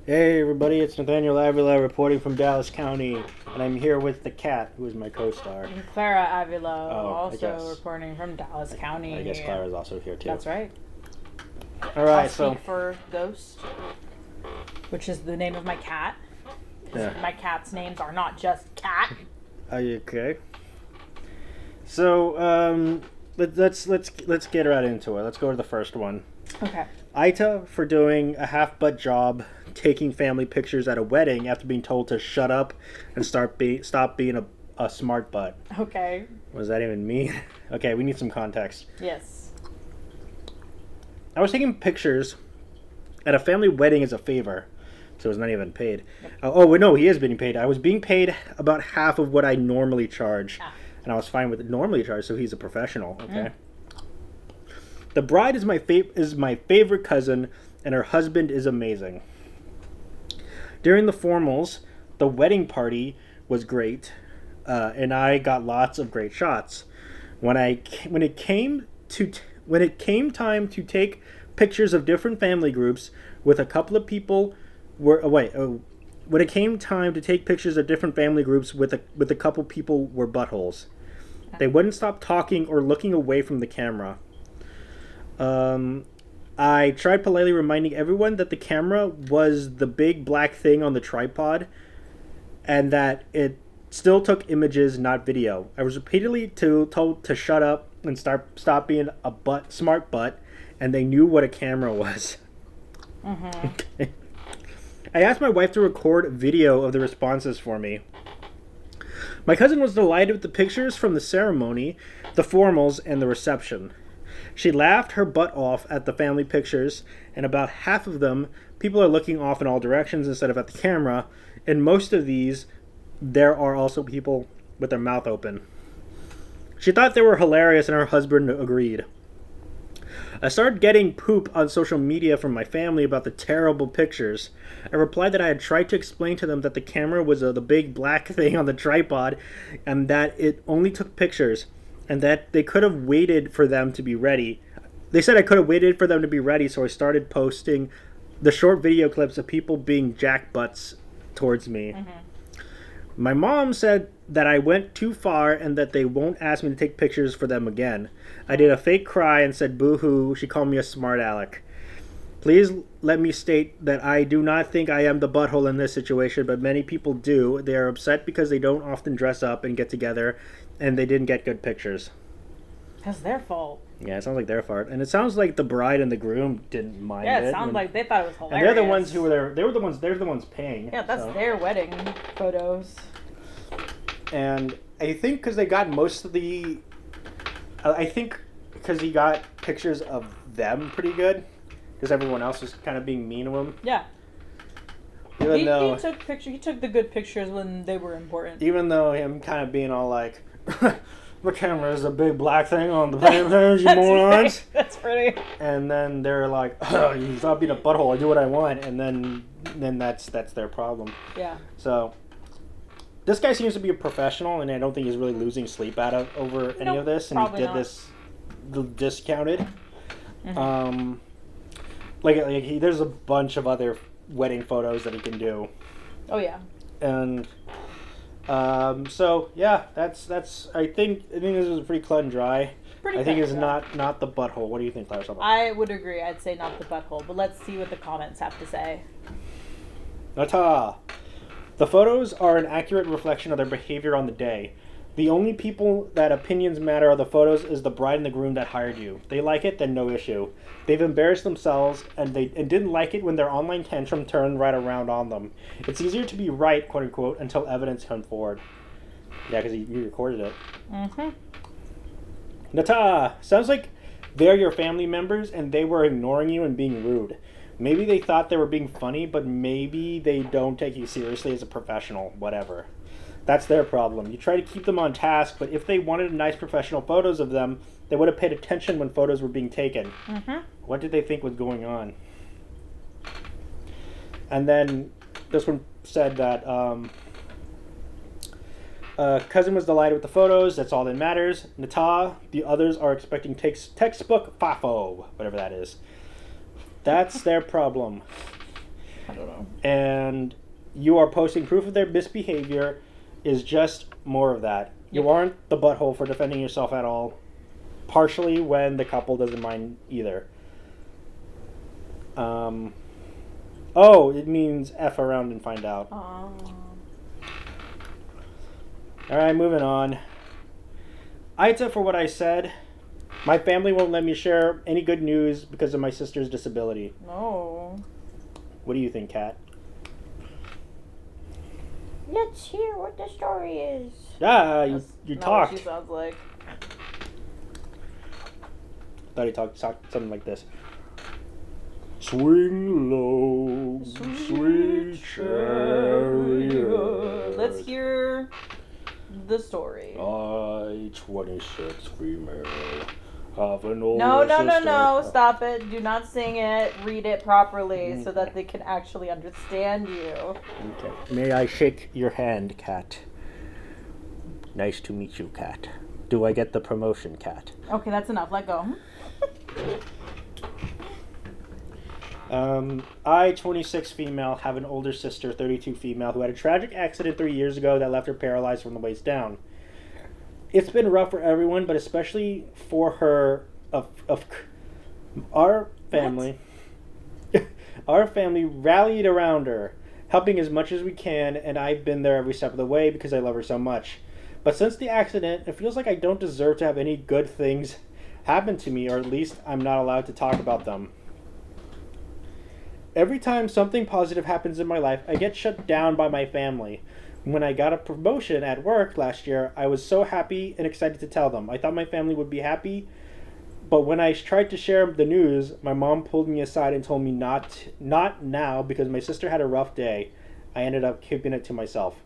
Hey everybody, it's Nathaniel Avila reporting from Dallas County, and I'm here with the cat, who is my co-star. And Clara Avila, I guess. also reporting from Dallas County. I guess Clara's also here too. That's right. Alright, I'll so... speak for Ghost, which is the name of my cat. Yeah. My cat's names are not just cat. Are you okay? So, let's get right into it. Let's go to the first one. Okay. AITA for doing a half-butt job taking family pictures at a wedding after being told to shut up and stop being a smart butt. Okay. What does that even mean? Okay, we need some context. Yes. I was taking pictures at a family wedding as a favor, so it's not even paid. Yep. No, he is being paid. I was being paid about half of what I normally charge, and I was fine with normally charge, so he's a professional, okay? The bride is my favorite cousin, and her husband is amazing. During the formals, the wedding party was great, and I got lots of great shots. When it came time to take pictures of different family groups with a couple of people when it came time to take pictures of different family groups with a couple people were buttholes. They wouldn't stop talking or looking away from the camera. I tried politely reminding everyone that the camera was the big black thing on the tripod and that it still took images, not video. I was repeatedly told to shut up and stop being a smart butt, and they knew what a camera was. Mm-hmm. Okay. I asked my wife to record video of the responses for me. My cousin was delighted with the pictures from the ceremony, the formals, and the reception. She laughed her butt off at the family pictures, and about half of them, people are looking off in all directions instead of at the camera. In most of these, there are also people with their mouth open. She thought they were hilarious, and her husband agreed. I started getting poop on social media from my family about the terrible pictures. I replied that I had tried to explain to them that the camera was the big black thing on the tripod, and that it only took pictures, and that they could have waited for them to be ready. They said I could have waited for them to be ready, so I started posting the short video clips of people being jackbutts towards me. Mm-hmm. My mom said that I went too far and that they won't ask me to take pictures for them again. I did a fake cry and said boo-hoo. She called me a smart aleck. Please let me state that I do not think I am the butthole in this situation, but many people do. They are upset because they don't often dress up and get together, and they didn't get good pictures. That's their fault. Yeah, it sounds like their fault. And it sounds like the bride and the groom didn't mind it. Yeah, it sounds like they thought it was hilarious. And they're the ones who were there. They're the ones paying. Yeah, that's their wedding photos. And I think because they got most of the... I think because he got pictures of them pretty good. Because everyone else was kind of being mean to him. Yeah. He took the good pictures when they were important. Even though him kind of being all like... The camera is a big black thing on the page, you morons. That's pretty. And then they're like, oh, you stop being a butthole, I do what I want. And then that's their problem. Yeah. So, this guy seems to be a professional, and I don't think he's really losing sleep over any of this. And he did this discounted. Mm-hmm. There's a bunch of other wedding photos that he can do. Oh, yeah. And... so yeah, that's. I think this was pretty cut and dry. I think it's not the butthole. What do you think, Clara? I would agree. I'd say not the butthole, but let's see what the comments have to say. Ta-ta! The photos are an accurate reflection of their behavior on the day. The only people that opinions matter are the photos is the bride and the groom that hired you. They like it, then no issue. They've embarrassed themselves and didn't like it when their online tantrum turned right around on them. It's easier to be right, quote unquote, until evidence comes forward. Yeah, because he recorded it. Mm-hmm. Nata! Sounds like they're your family members and they were ignoring you and being rude. Maybe they thought they were being funny, but maybe they don't take you seriously as a professional. Whatever. That's their problem. You try to keep them on task, but if they wanted nice professional photos of them, they would have paid attention when photos were being taken. Mm-hmm. What did they think was going on? And then this one said that cousin was delighted with the photos. That's all that matters. Nata, the others are expecting textbook FAFO, whatever that is. That's their problem. I don't And you are posting proof of their misbehavior is just more of that. You aren't the butthole for defending yourself at all, partially when the couple doesn't mind either. It means F around and find out. Alright, moving on. AITA for what I said. My family won't let me share any good news because of my sister's disability. No. What do you think, Kat? Let's hear what the story is. You talked. What she sounds like. Thought he talked something like this. Swing low, sweet chariot. Let's hear the story. I, 26 female, have an older No, sister. stop it. Do not sing it. Read it properly so that they can actually understand you. Okay. May I shake your hand, Kat? Nice to meet you, Kat. Do I get the promotion, Kat? Okay, that's enough. Let go. I, 26 female, have an older sister, 32 female, who had a tragic accident 3 years ago that left her paralyzed from the waist down. It's been rough for everyone, but especially for her, our family. Our family rallied around her, helping as much as we can, and I've been there every step of the way because I love her so much. But since the accident, it feels like I don't deserve to have any good things happen to me, or at least I'm not allowed to talk about them. Every time something positive happens in my life, I get shut down by my family. When I got a promotion at work last year, I was so happy and excited to tell them. I thought my family would be happy, but when I tried to share the news, my mom pulled me aside and told me not now because my sister had a rough day. I ended up keeping it to myself.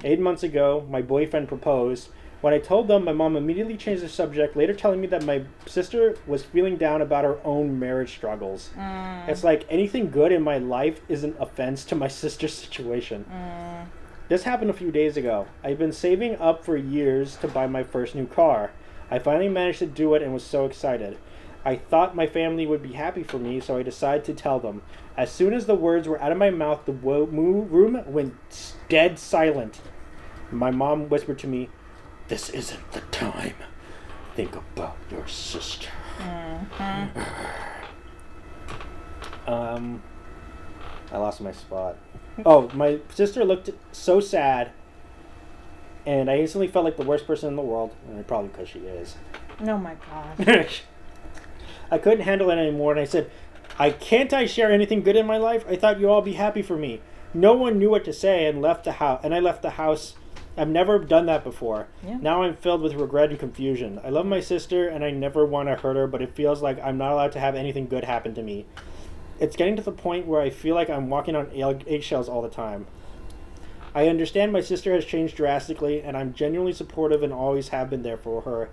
8 months ago, my boyfriend proposed. When I told them, my mom immediately changed the subject, later telling me that my sister was feeling down about her own marriage struggles. It's like anything good in my life is an offense to my sister's situation. This happened a few days ago. I've been saving up for years to buy my first new car. I finally managed to do it and was so excited. I thought my family would be happy for me, so I decided to tell them. As soon as the words were out of my mouth, the room went dead silent. My mom whispered to me, "This isn't the time. Think about your sister." I lost my spot. Oh, my sister looked so sad, and I instantly felt like the worst person in the world, and probably because she is. Oh my gosh. I couldn't handle it anymore, and I said, Can't I share anything good in my life? I thought you'd all be happy for me." No one knew what to say, and I left the house. I've never done that before. Yeah. Now I'm filled with regret and confusion. I love my sister, and I never want to hurt her, but it feels like I'm not allowed to have anything good happen to me. It's getting to the point where I feel like I'm walking on eggshells all the time. I understand my sister has changed drastically, and I'm genuinely supportive and always have been there for her.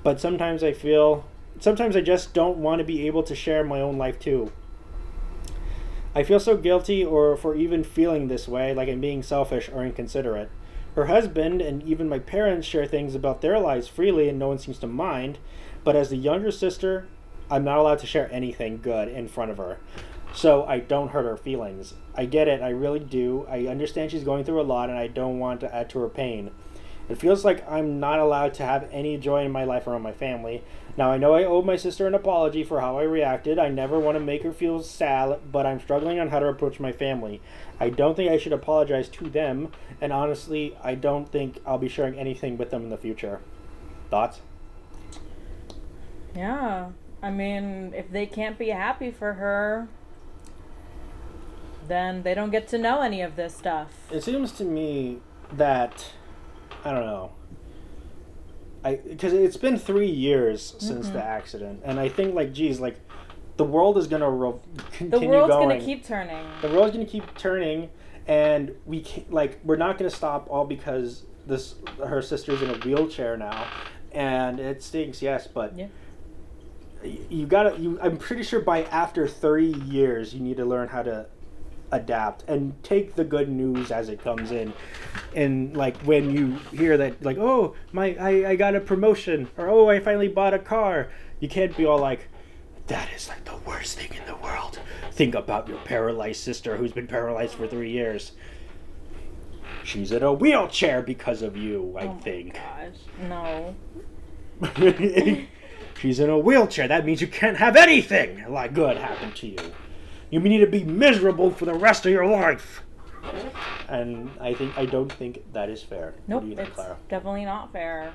But sometimes I just don't want to be able to share my own life too. I feel so guilty for even feeling this way, like I'm being selfish or inconsiderate. Her husband and even my parents share things about their lives freely and no one seems to mind, but as the younger sister, I'm not allowed to share anything good in front of her, so I don't hurt her feelings. I get it, I really do. I understand she's going through a lot and I don't want to add to her pain. It feels like I'm not allowed to have any joy in my life around my family. Now I know I owe my sister an apology for how I reacted. I never want to make her feel sad, but I'm struggling on how to approach my family. I don't think I should apologize to them, and honestly, I don't think I'll be sharing anything with them in the future. Thoughts? Yeah. I mean, if they can't be happy for her, then they don't get to know any of this stuff. It seems to me that, I don't know, because it's been 3 years since the accident, and I think, the world is going to continue going. The world's going to keep turning. The world's going to keep turning, and we're not going to stop all because her sister's in a wheelchair now, and it stinks, yes, but yeah. I'm pretty sure by after 30 years, you need to learn how to adapt and take the good news as it comes in. And when you hear that, oh, I got a promotion, or oh, I finally bought a car, you can't be all like, that is the worst thing in the world. Think about your paralyzed sister who's been paralyzed for 3 years. She's in a wheelchair because of you, I think. Oh my gosh, no. She's in a wheelchair. That means you can't have anything like good happen to you. You need to be miserable for the rest of your life. And I don't think that is fair. Nope, what do you think, it's Clara? definitely not fair.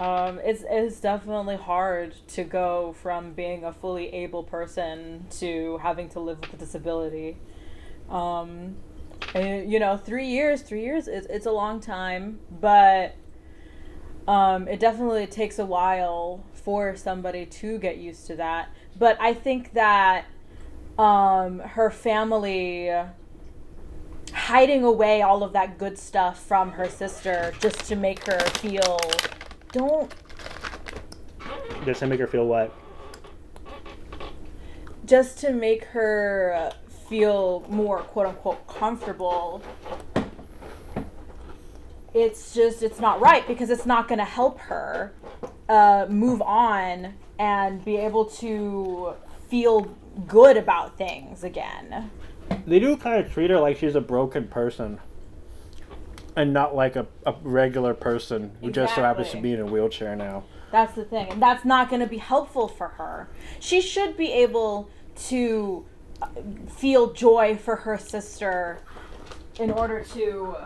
It's definitely hard to go from being a fully able person to having to live with a disability. And, 3 years, it's a long time, but it definitely takes a while for somebody to get used to that. But I think that her family hiding away all of that good stuff from her sister just to make her feel Just to make her feel what? Just to make her feel more quote-unquote comfortable. It's not right, because it's not going to help her move on and be able to feel good about things again. They do kind of treat her like she's a broken person and not like a regular person who just so happens to be in a wheelchair now. That's the thing, and that's not going to be helpful for her. She should be able to feel joy for her sister in order to...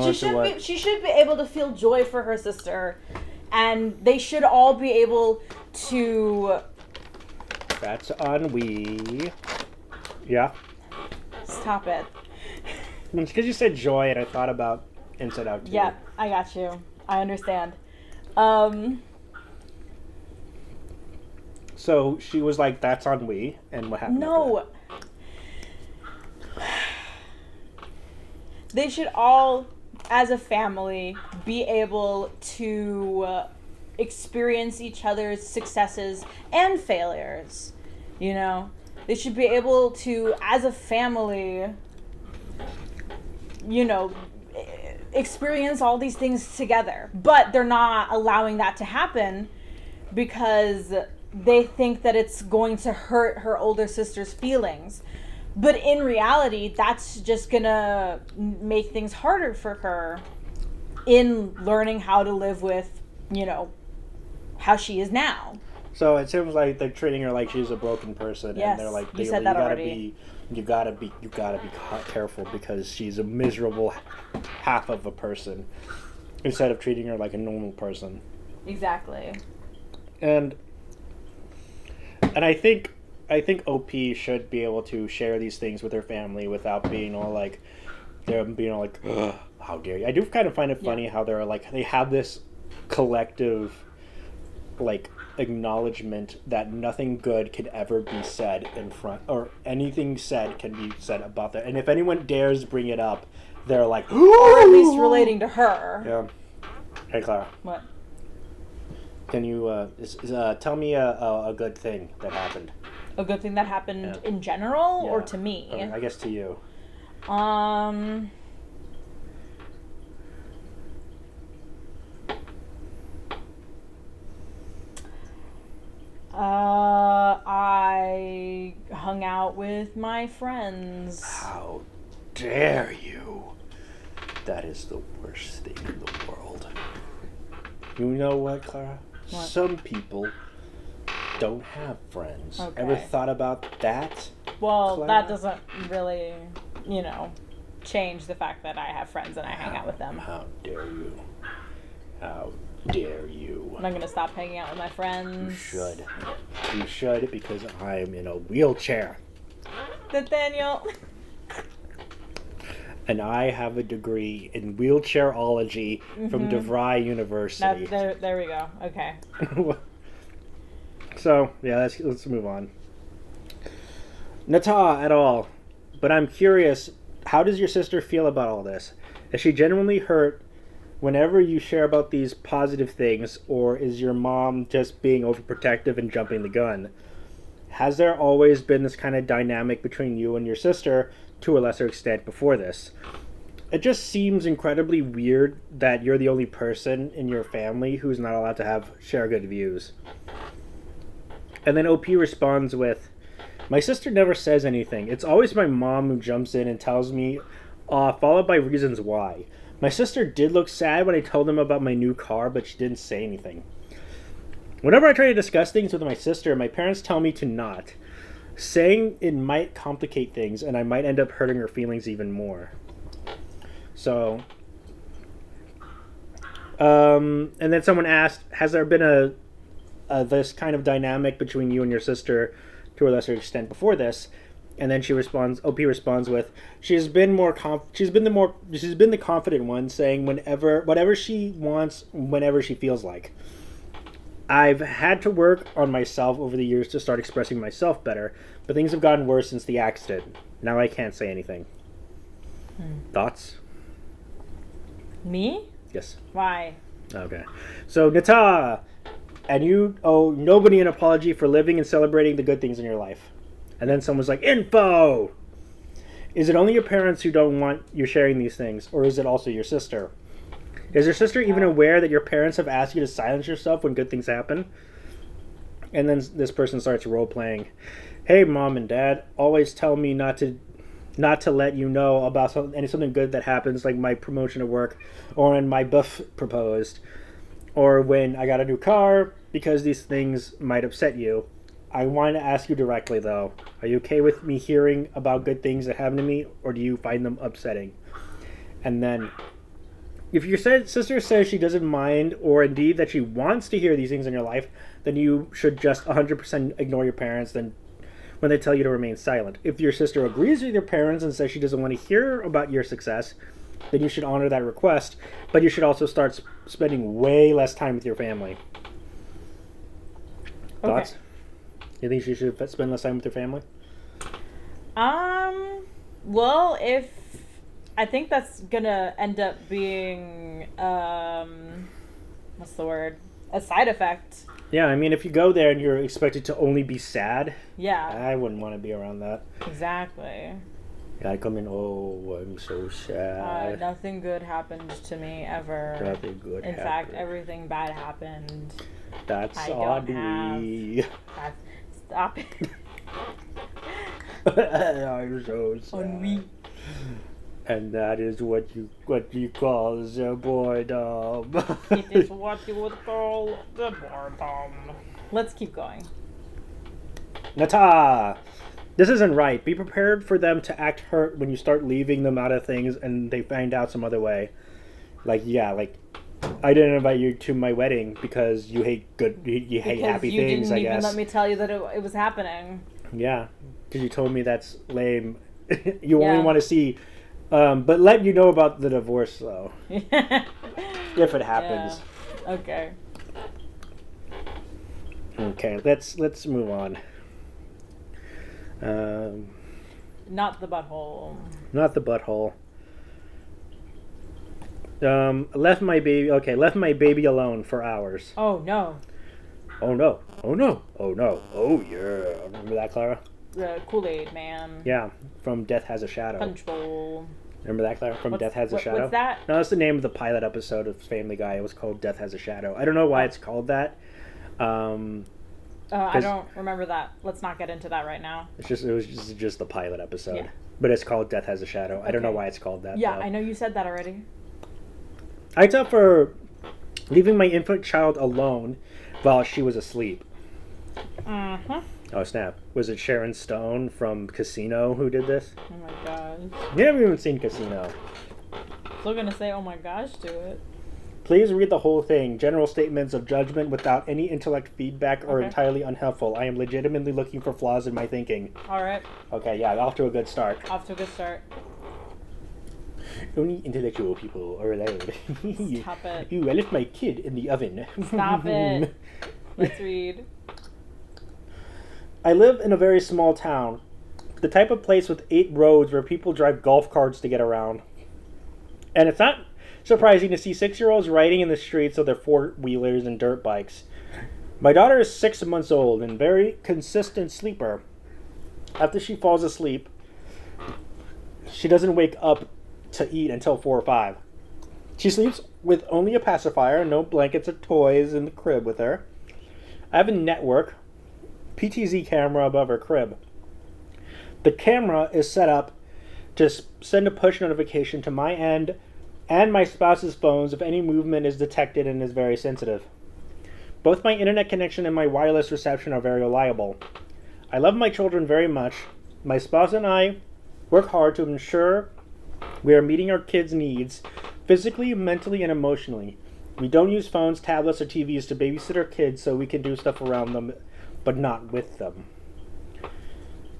She should be able to feel joy for her sister, and they should all be able to... That's ennui. Yeah? Stop it. It's because you said joy, and I thought about Inside Out 2. Yeah, I got you. I understand. So she was like, that's ennui, and what happened? No. They should all, as a family, be able to experience each other's successes and failures. They should be able to, as a family, experience all these things together. But they're not allowing that to happen because they think that it's going to hurt her older sister's feelings. But in reality, that's just gonna make things harder for her in learning how to live with, how she is now. So it seems like they're treating her like she's a broken person, Yes, and they're like, you said that you gotta be careful because she's a miserable half of a person, instead of treating her like a normal person. Exactly. And I think OP should be able to share these things with her family without being all like, ugh, how dare you. I do kind of find it funny how they're like, they have this collective like acknowledgement that nothing good can ever be said in front, or anything said can be said about that. And if anyone dares bring it up, they're like, or at least relating to her. Yeah. Hey, Clara. What? Can you tell me a good thing that happened? A good thing that happened in general, or to me? I guess to you. I hung out with my friends. How dare you? That is the worst thing in the world. You know what, Clara? What? Some people don't have friends. Okay. Ever thought about that? Well, Clara? that doesn't really, change the fact that I have friends and I hang out with them. How dare you? How dare you? I'm not going to stop hanging out with my friends. You should. You should, because I'm in a wheelchair. Nathaniel. And I have a degree in wheelchairology from DeVry University. There we go. Okay. So, yeah, let's move on. Nata at all. But I'm curious, how does your sister feel about all this? Is she genuinely hurt whenever you share about these positive things, or is your mom just being overprotective and jumping the gun? Has there always been this kind of dynamic between you and your sister, to a lesser extent, before this? It just seems incredibly weird that you're the only person in your family who's not allowed to share good views. And then OP responds with, my sister never says anything. It's always my mom who jumps in and tells me off, followed by reasons why. My sister did look sad when I told them about my new car, but she didn't say anything. Whenever I try to discuss things with my sister, my parents tell me to not, saying it might complicate things and I might end up hurting her feelings even more. So, and then someone asked, has there been a this kind of dynamic between you and your sister to a lesser extent before this? And then OP responds with, she's been the confident one, saying whatever she wants, whenever she feels like. I've had to work on myself over the years to start expressing myself better, but things have gotten worse since the accident. Now I can't say anything. Thoughts? Me? Yes. Why? Okay. So, Nata, and you owe nobody an apology for living and celebrating the good things in your life. And then someone's like, info! Is it only your parents who don't want you sharing these things, or is it also your sister? Is your sister even aware that your parents have asked you to silence yourself when good things happen? And then this person starts role-playing. Hey, mom and dad, always tell me not to let you know about something good that happens, like my promotion at work, or when my buff proposed, or when I got a new car, because these things might upset you. I want to ask you directly, though. Are you okay with me hearing about good things that happen to me, or do you find them upsetting? And then, if your sister says she doesn't mind, or indeed that she wants to hear these things in your life, then you should just 100% ignore your parents when they tell you to remain silent. If your sister agrees with your parents and says she doesn't want to hear about your success, then you should honor that request, but you should also start spending way less time with your family. Thoughts? Okay. You think you should spend less time with your family? Well, I think that's gonna end up being, what's the word? A side effect. Yeah, I mean, if you go there and you're expected to only be sad, yeah, I wouldn't want to be around that. Exactly. I come in, oh, I'm so sad. Nothing good happened to me ever. Nothing good In happened. fact, everything bad happened. That's I odd. Stop it. I'm so sad. Ennui. And that is what you call the boredom. It is what you would call the boredom. Let's keep going. Nata! This isn't right. Be prepared for them to act hurt when you start leaving them out of things and they find out some other way. Like I didn't invite you to my wedding because you hate hate happy things, I guess. Because you didn't even let me tell you that it was happening. Yeah, because you told me that's lame. You only want to see... but let you know about the divorce, though. If it happens. Yeah. Okay. Okay, let's move on. Not the butthole. Not the butthole. Left my baby alone for hours. Oh no. Oh no. Oh no. Oh no. Oh yeah. Remember that, Clara? The Kool-Aid Man. Yeah, from Death Has a Shadow. Punch Bowl. Remember that, Clara? From Death Has a Shadow? What's that? No, that's the name of the pilot episode of Family Guy. It was called Death Has a Shadow. I don't know why it's called that. I don't remember that. Let's not get into that right now. It was just the pilot episode. Yeah. But it's called Death Has a Shadow. I don't know why it's called that. Yeah, though. I know you said that already. AITA for leaving my infant child alone while she was asleep. Uh-huh. Oh, snap. Was it Sharon Stone from Casino who did this? Oh my gosh. You never even seen Casino. Still gonna say oh my gosh to it. Please read the whole thing. General statements of judgment without any intellect feedback are entirely unhelpful. I am legitimately looking for flaws in my thinking. Alright. Okay, yeah, off to a good start. Off to a good start. Only intellectual people are allowed. Stop it. Ooh, I left my kid in the oven. Stop it. Let's read. I live in a very small town. The type of place with 8 roads where people drive golf carts to get around. And it's not surprising to see 6-year-olds riding in the streets of their 4-wheelers and dirt bikes. My daughter is 6 months old and very consistent sleeper. After she falls asleep, she doesn't wake up to eat until 4 or 5. She sleeps with only a pacifier, no blankets or toys in the crib with her. I have a network PTZ camera above her crib. The camera is set up to send a push notification to my end and my spouse's phones if any movement is detected and is very sensitive. Both my internet connection and my wireless reception are very reliable. I love my children very much. My spouse and I work hard to ensure we are meeting our kids' needs physically, mentally, and emotionally. We don't use phones, tablets, or TVs to babysit our kids so we can do stuff around them, but not with them.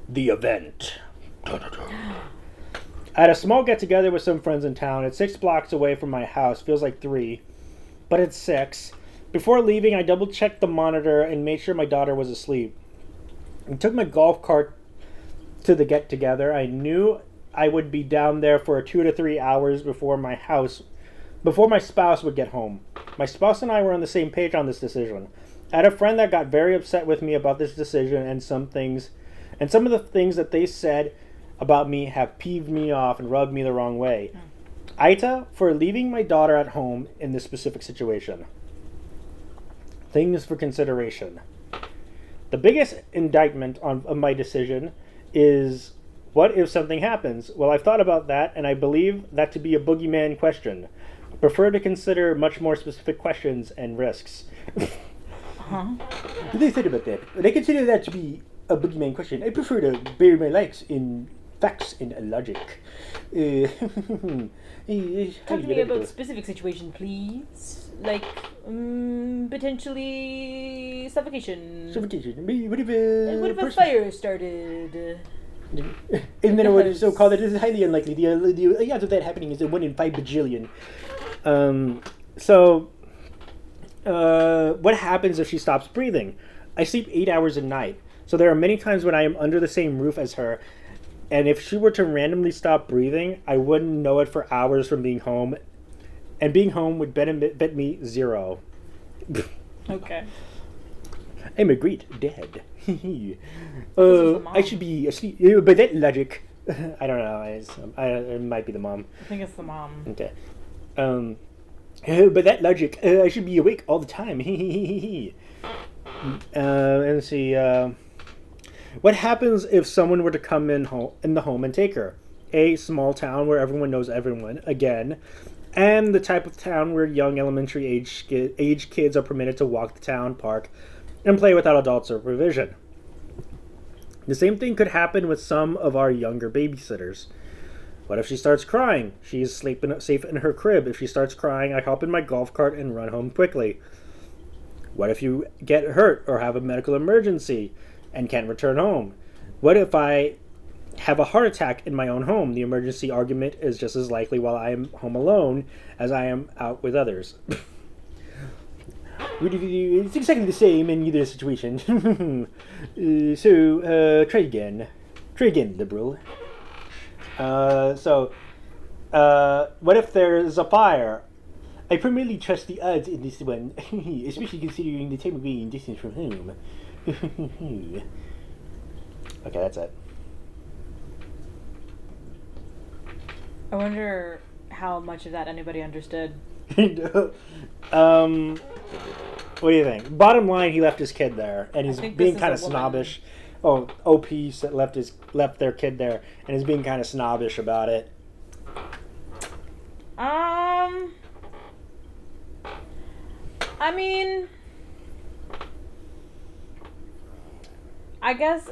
The event. I had a small get-together with some friends in town. It's 6 blocks away from my house. Feels like 3, but it's 6. Before leaving, I double-checked the monitor and made sure my daughter was asleep. I took my golf cart to the get-together. I knew I would be down there for 2 to 3 hours before my spouse would get home. My spouse and I were on the same page on this decision. I had a friend that got very upset with me about this decision, and some of the things that they said about me have peeved me off and rubbed me the wrong way. AITA for leaving my daughter at home in this specific situation. Things for consideration. The biggest indictment of my decision is, what if something happens? Well, I've thought about that, and I believe that to be a boogeyman question. I prefer to consider much more specific questions and risks. What they said about that? They consider that to be a boogeyman question. I prefer to bury my legs in facts and logic. Talk to me about specific situation, please. Like, potentially suffocation. What if a fire started? And then what is so called? It is highly unlikely. The odds of that happening is a 1 in 5 bajillion. What happens if she stops breathing? I sleep 8 hours a night, so there are many times when I am under the same roof as her, and if she were to randomly stop breathing, I wouldn't know it for hours from being home, and being home would benefit me 0. Okay. I'm a great dad. I should be asleep. By that logic, I don't know. It might be the mom. I think it's the mom. Okay. By that logic, I should be awake all the time. Let's see. What happens if someone were to come in the home and take her? A small town where everyone knows everyone, again, and the type of town where young elementary age kids are permitted to walk the town park and play without adult supervision. The same thing could happen with some of our younger babysitters. What if she starts crying? She is safe in her crib. If she starts crying, I hop in my golf cart and run home quickly. What if you get hurt or have a medical emergency and can't return home? What if I have a heart attack in my own home? The emergency argument is just as likely while I am home alone as I am out with others. It's exactly the same in either situation. Try again. Try again, liberal. What if there's a fire? I primarily trust the odds in this one, especially considering the time away and distance from home. Okay, that's it. I wonder how much of that anybody understood. What do you think? Bottom line, he left his kid there, and he's being kind of snobbish. Oh, OP left their kid there, and is being kind of snobbish about it. I mean, I guess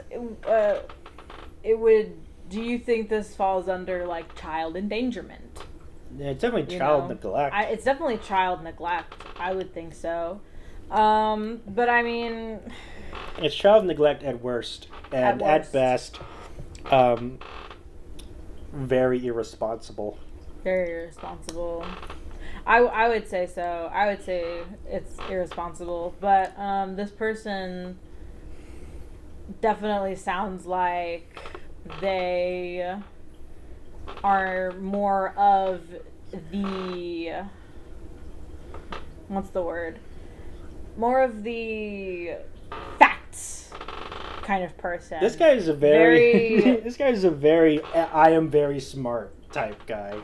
it would. Do you think this falls under like child endangerment? Yeah, it's definitely child neglect. It's definitely child neglect. I would think so. But I mean, it's child neglect at worst, and at best, very irresponsible. Very irresponsible. I would say so. I would say it's irresponsible. But this person definitely sounds like they are more of the, what's the word? More of the facts kind of person. This guy is a very this guy is a very I am very smart type guy.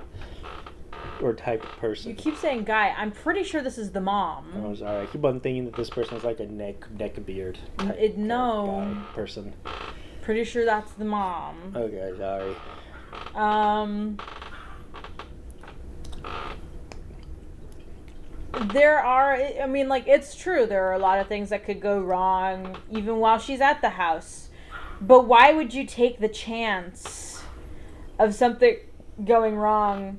or type of person. You keep saying guy. I'm pretty sure this is the mom. Oh, sorry. I keep on thinking that this person is like a neck beard type No. guy person. Pretty sure that's the mom. Okay, sorry. There are, I mean, like, it's true. There are a lot of things that could go wrong even while she's at the house. But why would you take the chance of something going wrong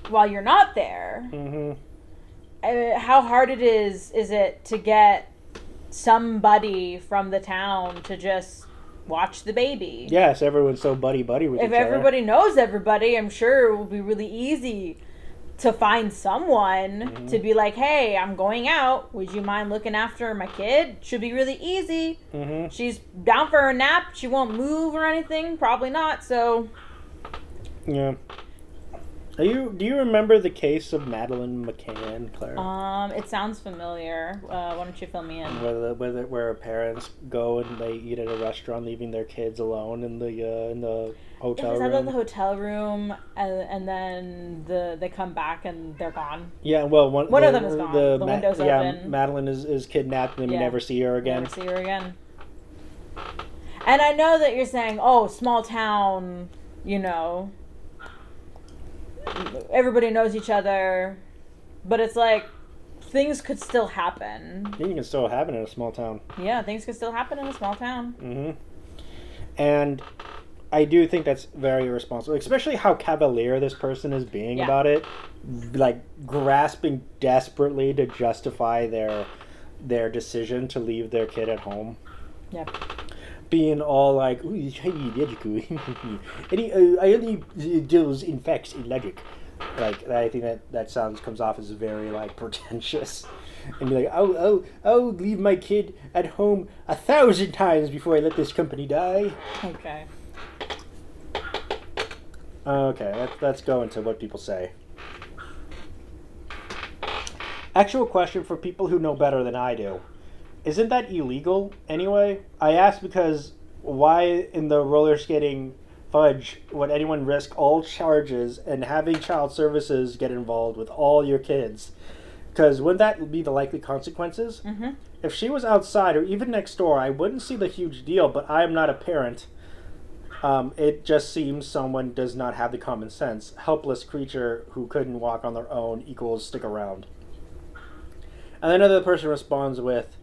while you're not there? Mm-hmm. How hard is it to get somebody from the town to just watch the baby? Yes, everyone's so buddy-buddy with each other. If everybody knows everybody, I'm sure it will be really easy to find someone to be like, hey, I'm going out. Would you mind looking after my kid? Should be really easy. She's down for her nap. She won't move or anything. Probably not, so... Yeah. Do you remember the case of Madeline and Clara? It sounds familiar. Why don't you fill me in? Where parents go and they eat at a restaurant, leaving their kids alone in the hotel room. Is that the hotel room, and then they come back and they're gone? Yeah, well, one of them is gone. The window's open. Madeline is kidnapped and we never see her again. Never see her again. And I know that you're saying, oh, small town, you know, everybody knows each other, but it's like things could still happen. Things can still happen in a small town. Yeah, things could still happen in a small town. And I do think that's very irresponsible, especially how cavalier this person is being about it, like grasping desperately to justify their decision to leave their kid at home. Yep. Being all like, "Ooh, it's highly illogical. I only deals in facts in logic." Like, I think that comes off as very like pretentious, and be like, "I'll leave my kid at home 1,000 times before I let this company die." Okay. Okay, let's go into what people say. Actual question for people who know better than I do. Isn't that illegal anyway? I ask because why in the roller skating fudge would anyone risk all charges and having child services get involved with all your kids? Because wouldn't that be the likely consequences? If she was outside or even next door, I wouldn't see the huge deal, but I am not a parent. It just seems someone does not have the common sense. Helpless creature who couldn't walk on their own equals stick around. And then another person responds with,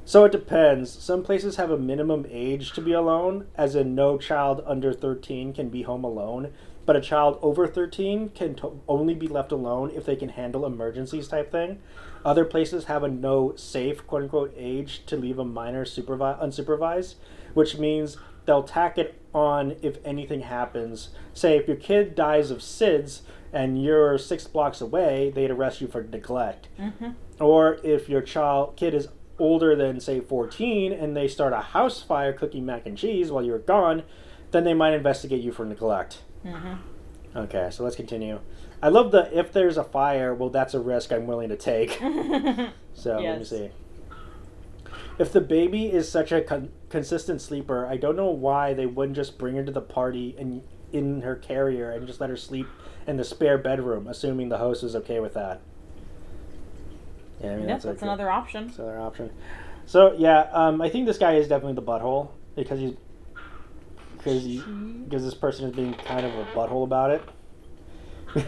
so it depends. Some places have a minimum age to be alone, as in no child under 13 can be home alone, but a child over 13 can only be left alone if they can handle emergencies type thing. Other places have a no safe, quote-unquote, age to leave a minor unsupervised, which means they'll tack it on if anything happens. Say, if your kid dies of SIDS and you're 6 blocks away, they'd arrest you for neglect. Or if your kid is older than, say, 14 and they start a house fire cooking mac and cheese while you're gone, then they might investigate you for neglect. Okay, so let's continue. I love the if there's a fire, well, that's a risk I'm willing to take. So let me see. If the baby is such a consistent sleeper, I don't know why they wouldn't just bring her to the party and in her carrier and just let her sleep in the spare bedroom, assuming the host is okay with that. Yeah, I mean, that's another option. That's another option. So yeah, I think this guy is definitely the butthole because this person is being kind of a butthole about it.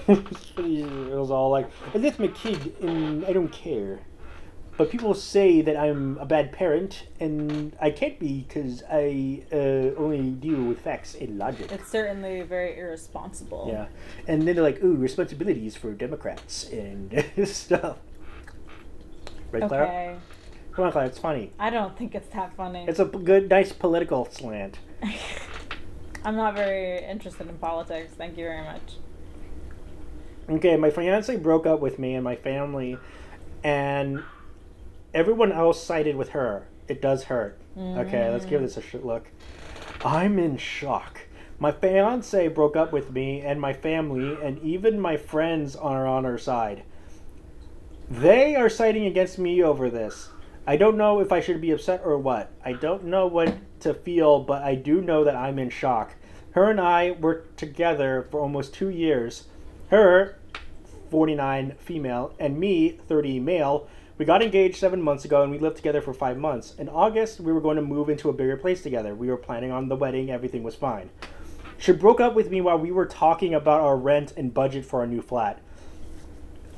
It was all like, "That's my kid, and I don't care. But people say that I'm a bad parent, and I can't be because I only deal with facts and logic." It's certainly very irresponsible. Yeah, and then they're like, "Ooh, responsibilities for Democrats and stuff." Right, Clara? Okay. Come on, Clara, it's funny. I don't think it's that funny. It's a good, nice political slant. I'm not very interested in politics. Thank you very much. Okay, my fiance broke up with me and my family, and everyone else sided with her. It does hurt. Okay, let's give this a look. I'm in shock. My fiance broke up with me and my family, and even my friends are on her side. They are siding against me over this. I don't know if I should be upset or what. I don't know what to feel, but I do know that I'm in shock. Her and I were together for almost 2 years. Her 49, female, and me, 30, male. We got engaged 7 months ago, and we lived together for 5 months. In August, we were going to move into a bigger place together. We were planning on the wedding. Everything was fine. She broke up with me while we were talking about our rent and budget for our new flat.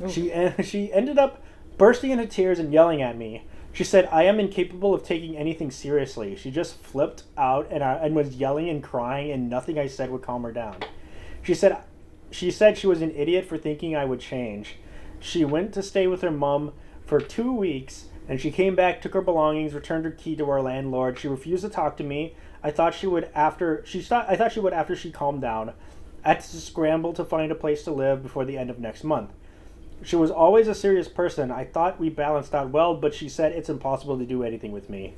She ended up bursting into tears and yelling at me. She said, I am incapable of taking anything seriously. She just flipped out and was yelling and crying, and nothing I said would calm her down. She said she was an idiot for thinking I would change. She went to stay with her mom for 2 weeks, and she came back, took her belongings, returned her key to our landlord. She refused to talk to me. I thought she would after she calmed down. I had to scramble to find a place to live before the end of next month. She was always a serious person. I thought we balanced out well, but she said it's impossible to do anything with me.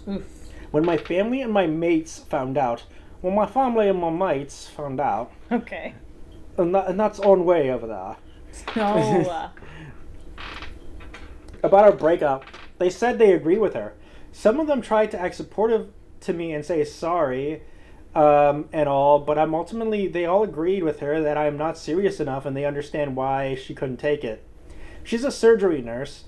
Oof. When my family and my mates found out, okay, and that's on way over there. No. About our breakup, they said they agreed with her. Some of them tried to act supportive to me and say sorry, and all, but they all agreed with her that I am not serious enough, and they understand why she couldn't take it. She's a surgery nurse,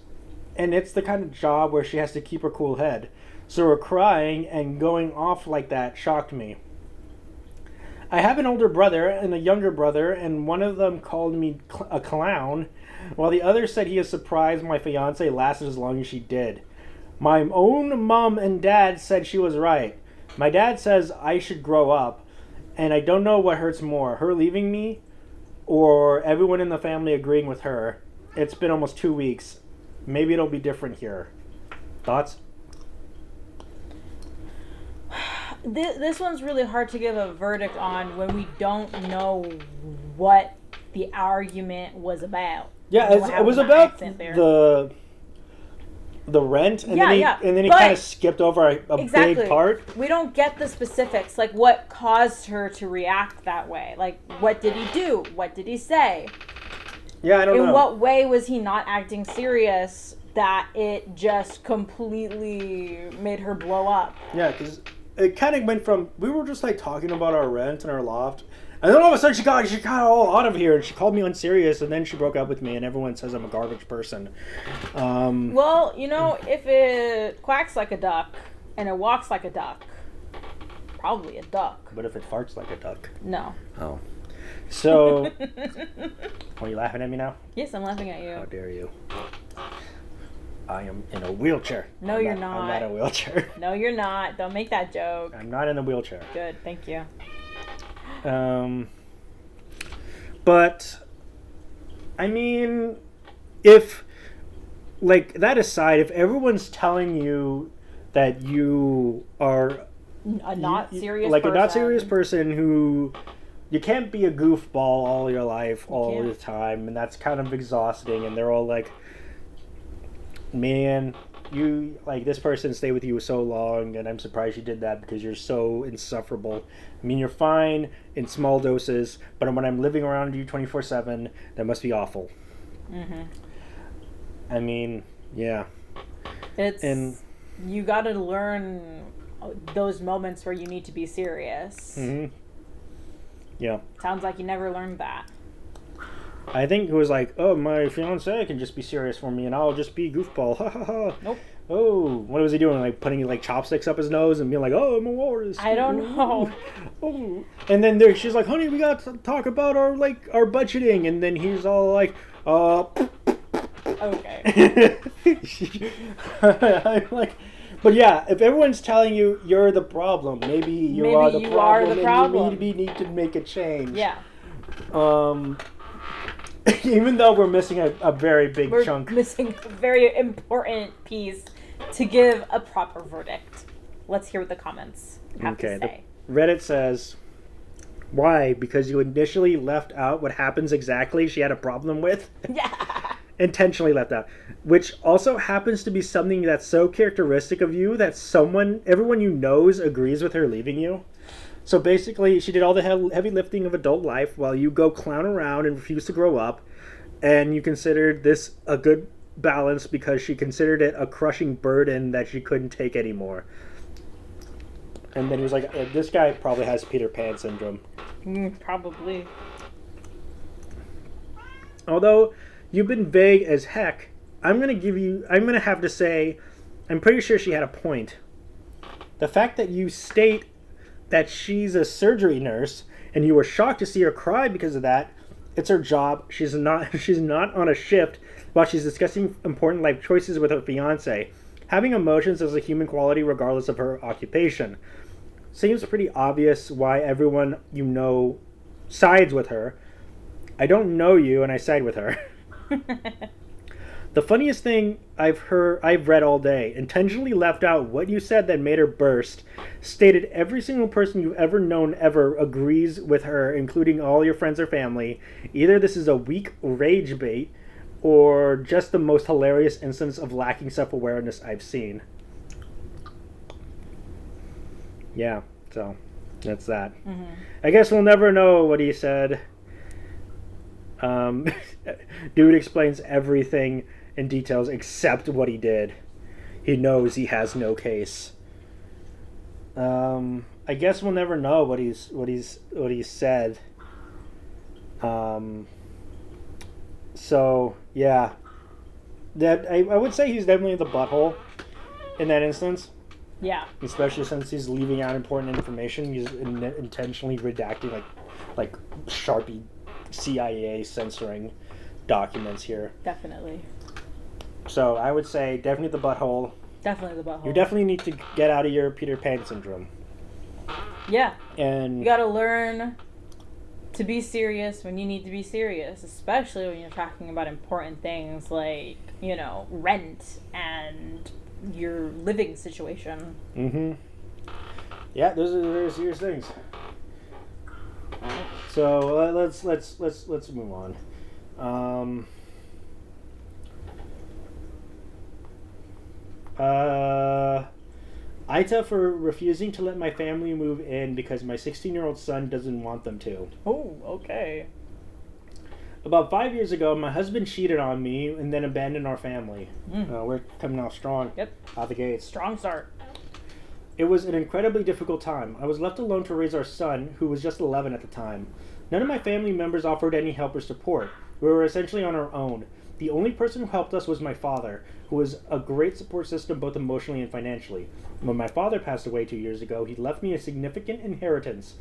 and it's the kind of job where she has to keep her cool head. So her crying and going off like that shocked me. I have an older brother and a younger brother, and one of them called me a clown, while the other said he is surprised my fiancée lasted as long as she did. My own mom and dad said she was right. My dad says I should grow up, and I don't know what hurts more, her leaving me or everyone in the family agreeing with her. It's been almost 2 weeks. Maybe it'll be different here. Thoughts? This one's really hard to give a verdict on when we don't know what the argument was about. Yeah, it was about the rent, and then he kind of skipped over a big part. We don't get the specifics, like what caused her to react that way. Like, what did he do? What did he say? Yeah, I don't know. In what way was he not acting serious that it just completely made her blow up? Yeah, because it kind of went from, we were just like talking about our rent and our loft, and then all of a sudden she got all out of here, and she called me unserious, and then she broke up with me, and everyone says I'm a garbage person. Well, if it quacks like a duck and it walks like a duck, probably a duck. But if it farts like a duck? No. Oh. So, are you laughing at me now? Yes, I'm laughing at you. How dare you. I am in a wheelchair. No, you're not. I'm not in a wheelchair. No, you're not. Don't make that joke. I'm not in a wheelchair. Good, thank you. But, I mean, if, like, that aside, if everyone's telling you that you are a not serious person who, you can't be a goofball all your life, all the time, and that's kind of exhausting, and they're all like, man, you, like, this person stayed with you so long, and I'm surprised you did that because you're so insufferable. I mean, you're fine in small doses, but when I'm living around you 24/7, that must be awful. Mm-hmm. I mean, yeah. You got to learn those moments where you need to be serious. Mm-hmm. Yeah. Sounds like you never learned that. I think it was like, oh, my fiance can just be serious for me, and I'll just be goofball. Ha ha ha. Nope. Oh, what was he doing? Like putting like chopsticks up his nose and being like, "Oh, I'm a walrus." I don't know. Oh, and then she's like, "Honey, we got to talk about our budgeting," and then he's all like, Okay. I'm like, but yeah, if everyone's telling you you're the problem, maybe you are the problem. And you need to make a change. Yeah. Even though we're missing a very big chunk. We're missing a very important piece to give a proper verdict. Let's hear what the comments have to say. Reddit says, why? Because you initially left out what happens exactly she had a problem with? Yeah. Intentionally left out. Which also happens to be something that's so characteristic of you that everyone you knows agrees with her leaving you. So basically, she did all the heavy lifting of adult life while you go clown around and refuse to grow up. And you considered this a good balance because she considered it a crushing burden that she couldn't take anymore. And then he was like, this guy probably has Peter Pan syndrome. Probably. Although you've been vague as heck, I'm gonna have to say, I'm pretty sure she had a point. The fact that you state that she's a surgery nurse and you were shocked to see her cry because of that, it's her job. She's not she's not on a shift while she's discussing important life choices with her fiance. Having emotions is a human quality regardless of her occupation. Seems pretty obvious why everyone you know sides with her. I don't know you and I side with her. The funniest thing I've read all day, intentionally left out what you said that made her burst, stated every single person you've ever known ever agrees with her, including all your friends or family. Either this is a weak rage bait, or just the most hilarious instance of lacking self-awareness I've seen. Yeah, so that's that. Mm-hmm. I guess we'll never know what he said. Dude explains everything in details except what he did. He knows he has no case. I guess we'll never know what he's said. So yeah, that I would say he's definitely the butthole in that instance. Yeah. Especially since he's leaving out important information. He's intentionally redacting like Sharpie CIA censoring documents here. Definitely. So I would say definitely the butthole. Definitely the butthole. You definitely need to get out of your Peter Pan syndrome. Yeah. And you gotta learn to be serious when you need to be serious, especially when you're talking about important things like, rent and your living situation. Mm-hmm. Yeah, those are very serious things. So let's move on. AITA for refusing to let my family move in because my 16-year-old son doesn't want them to. Oh, okay. About 5 years ago, my husband cheated on me and then abandoned our family. We're coming off strong. Yep. Out the gates. Strong start. It was an incredibly difficult time. I was left alone to raise our son, who was just 11 at the time. None of my family members offered any help or support. We were essentially on our own. The only person who helped us was my father, who was a great support system both emotionally and financially. When my father passed away 2 years ago, he left me a significant inheritance.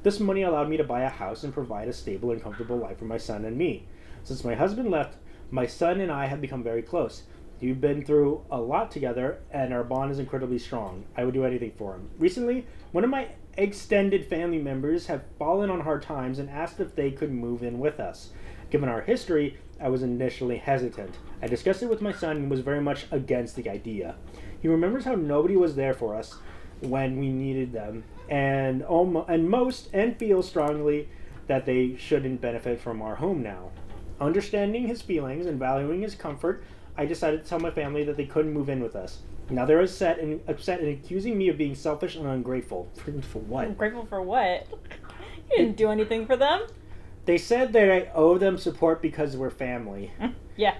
This money allowed me to buy a house and provide a stable and comfortable life for my son and me. Since my husband left, my son and I have become very close. We've been through a lot together, and our bond is incredibly strong. I would do anything for him. Recently, one of my extended family members have fallen on hard times and asked if they could move in with us. Given our history, I was initially hesitant. I discussed it with my son and was very much against the idea. He remembers how nobody was there for us when we needed them, and feels strongly that they shouldn't benefit from our home now. Understanding his feelings and valuing his comfort, I decided to tell my family that they couldn't move in with us. Now they're upset and accusing me of being selfish and ungrateful. For what? Ungrateful for what? You didn't do anything for them. They said that I owe them support because we're family. Yeah.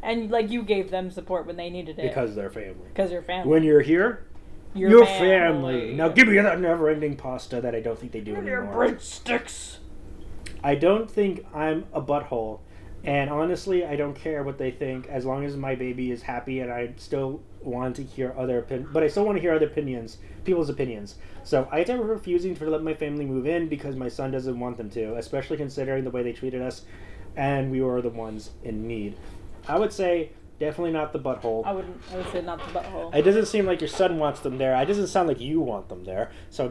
And you gave them support when they needed it. Because they're family. Because you're family. When you're here, you're family. Now give me that never-ending pasta that I don't think they do anymore. Your breadsticks. I don't think I'm a butthole. And honestly, I don't care what they think as long as my baby is happy, and I still want to hear other people's opinions. So I am refusing to let my family move in because my son doesn't want them to, especially considering the way they treated us, and we were the ones in need. I would say definitely not the butthole. I would say not the butthole. It doesn't seem like your son wants them there. It doesn't sound like you want them there. So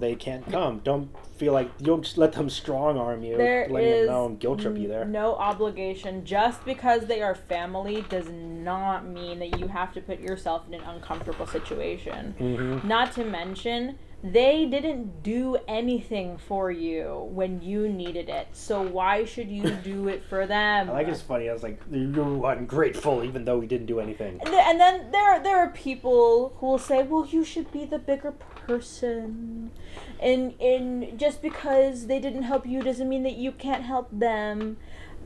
they can't come. Don't feel like you don't just let them strong arm you, letting them know and guilt trip you there. No obligation. Just because they are family does not mean that you have to put yourself in an uncomfortable situation. Mm-hmm. Not to mention, they didn't do anything for you when you needed it. So why should you do it for them? I like it's funny. I was like, you're ungrateful even though we didn't do anything. And then there are people who will say, well, you should be the bigger person. And just because they didn't help you doesn't mean that you can't help them.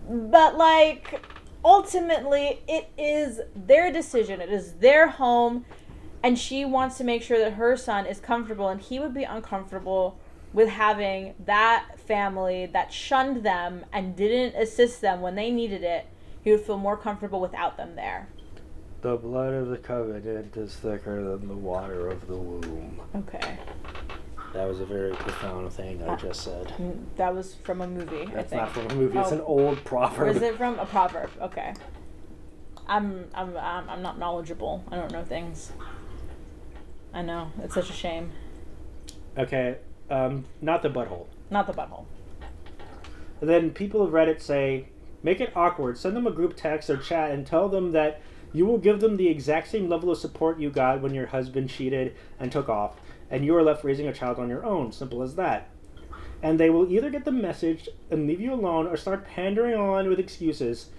But ultimately, it is their decision. It is their home. And she wants to make sure that her son is comfortable, and he would be uncomfortable with having that family that shunned them and didn't assist them when they needed it. He would feel more comfortable without them there. The blood of the covenant is thicker than the water of the womb. Okay. That was a very profound thing I just said. That was from a movie, That's I think. not from a movie. It's an old proverb. Or is it from a proverb? Okay. I'm not knowledgeable. I don't know things. I know. It's such a shame. Okay. Not the butthole. Not the butthole. And then people of Reddit say, make it awkward. Send them a group text or chat and tell them that you will give them the exact same level of support you got when your husband cheated and took off, and you are left raising a child on your own. Simple as that. And they will either get the message and leave you alone or start pandering on with excuses.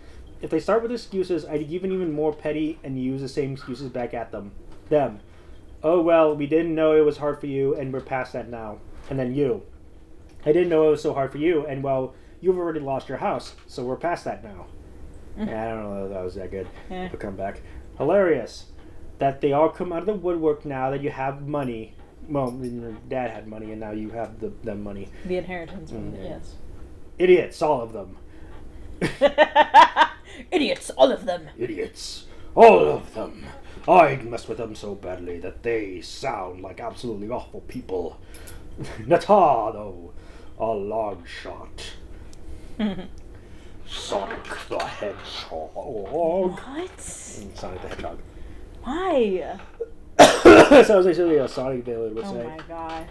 If they start with excuses, I'd give even more petty and use the same excuses back at them. Oh, well, we didn't know it was hard for you, and we're past that now. And then you. I didn't know it was so hard for you, and, well, you've already lost your house, so we're past that now. Yeah, I don't know if that was that good. Yeah. But come back. Hilarious. That they all come out of the woodwork now that you have money. Well, your dad had money, and now you have the money. The inheritance, yes. Idiots, all of them. Idiots, all of them. Idiots, all of them. I'd mess with them so badly that they sound like absolutely awful people. Nata, though, a long shot. Sonic the Hedgehog. What? Sonic the Hedgehog. Why? Sounds like something a Sonic villain would say. Oh my gosh.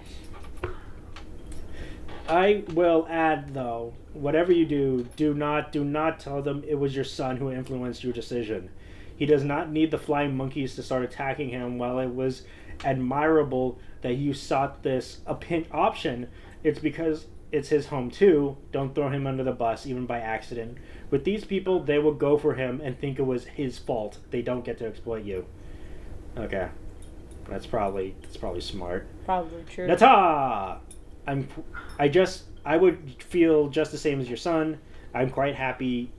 I will add, though, whatever you do not tell them it was your son who influenced your decision. He does not need the flying monkeys to start attacking him. While it was admirable that you sought this option, it's because it's his home too. Don't throw him under the bus, even by accident. With these people, they will go for him and think it was his fault. They don't get to exploit you. Okay. That's probably smart. Probably true. Nata! I would feel just the same as your son. I'm quite happy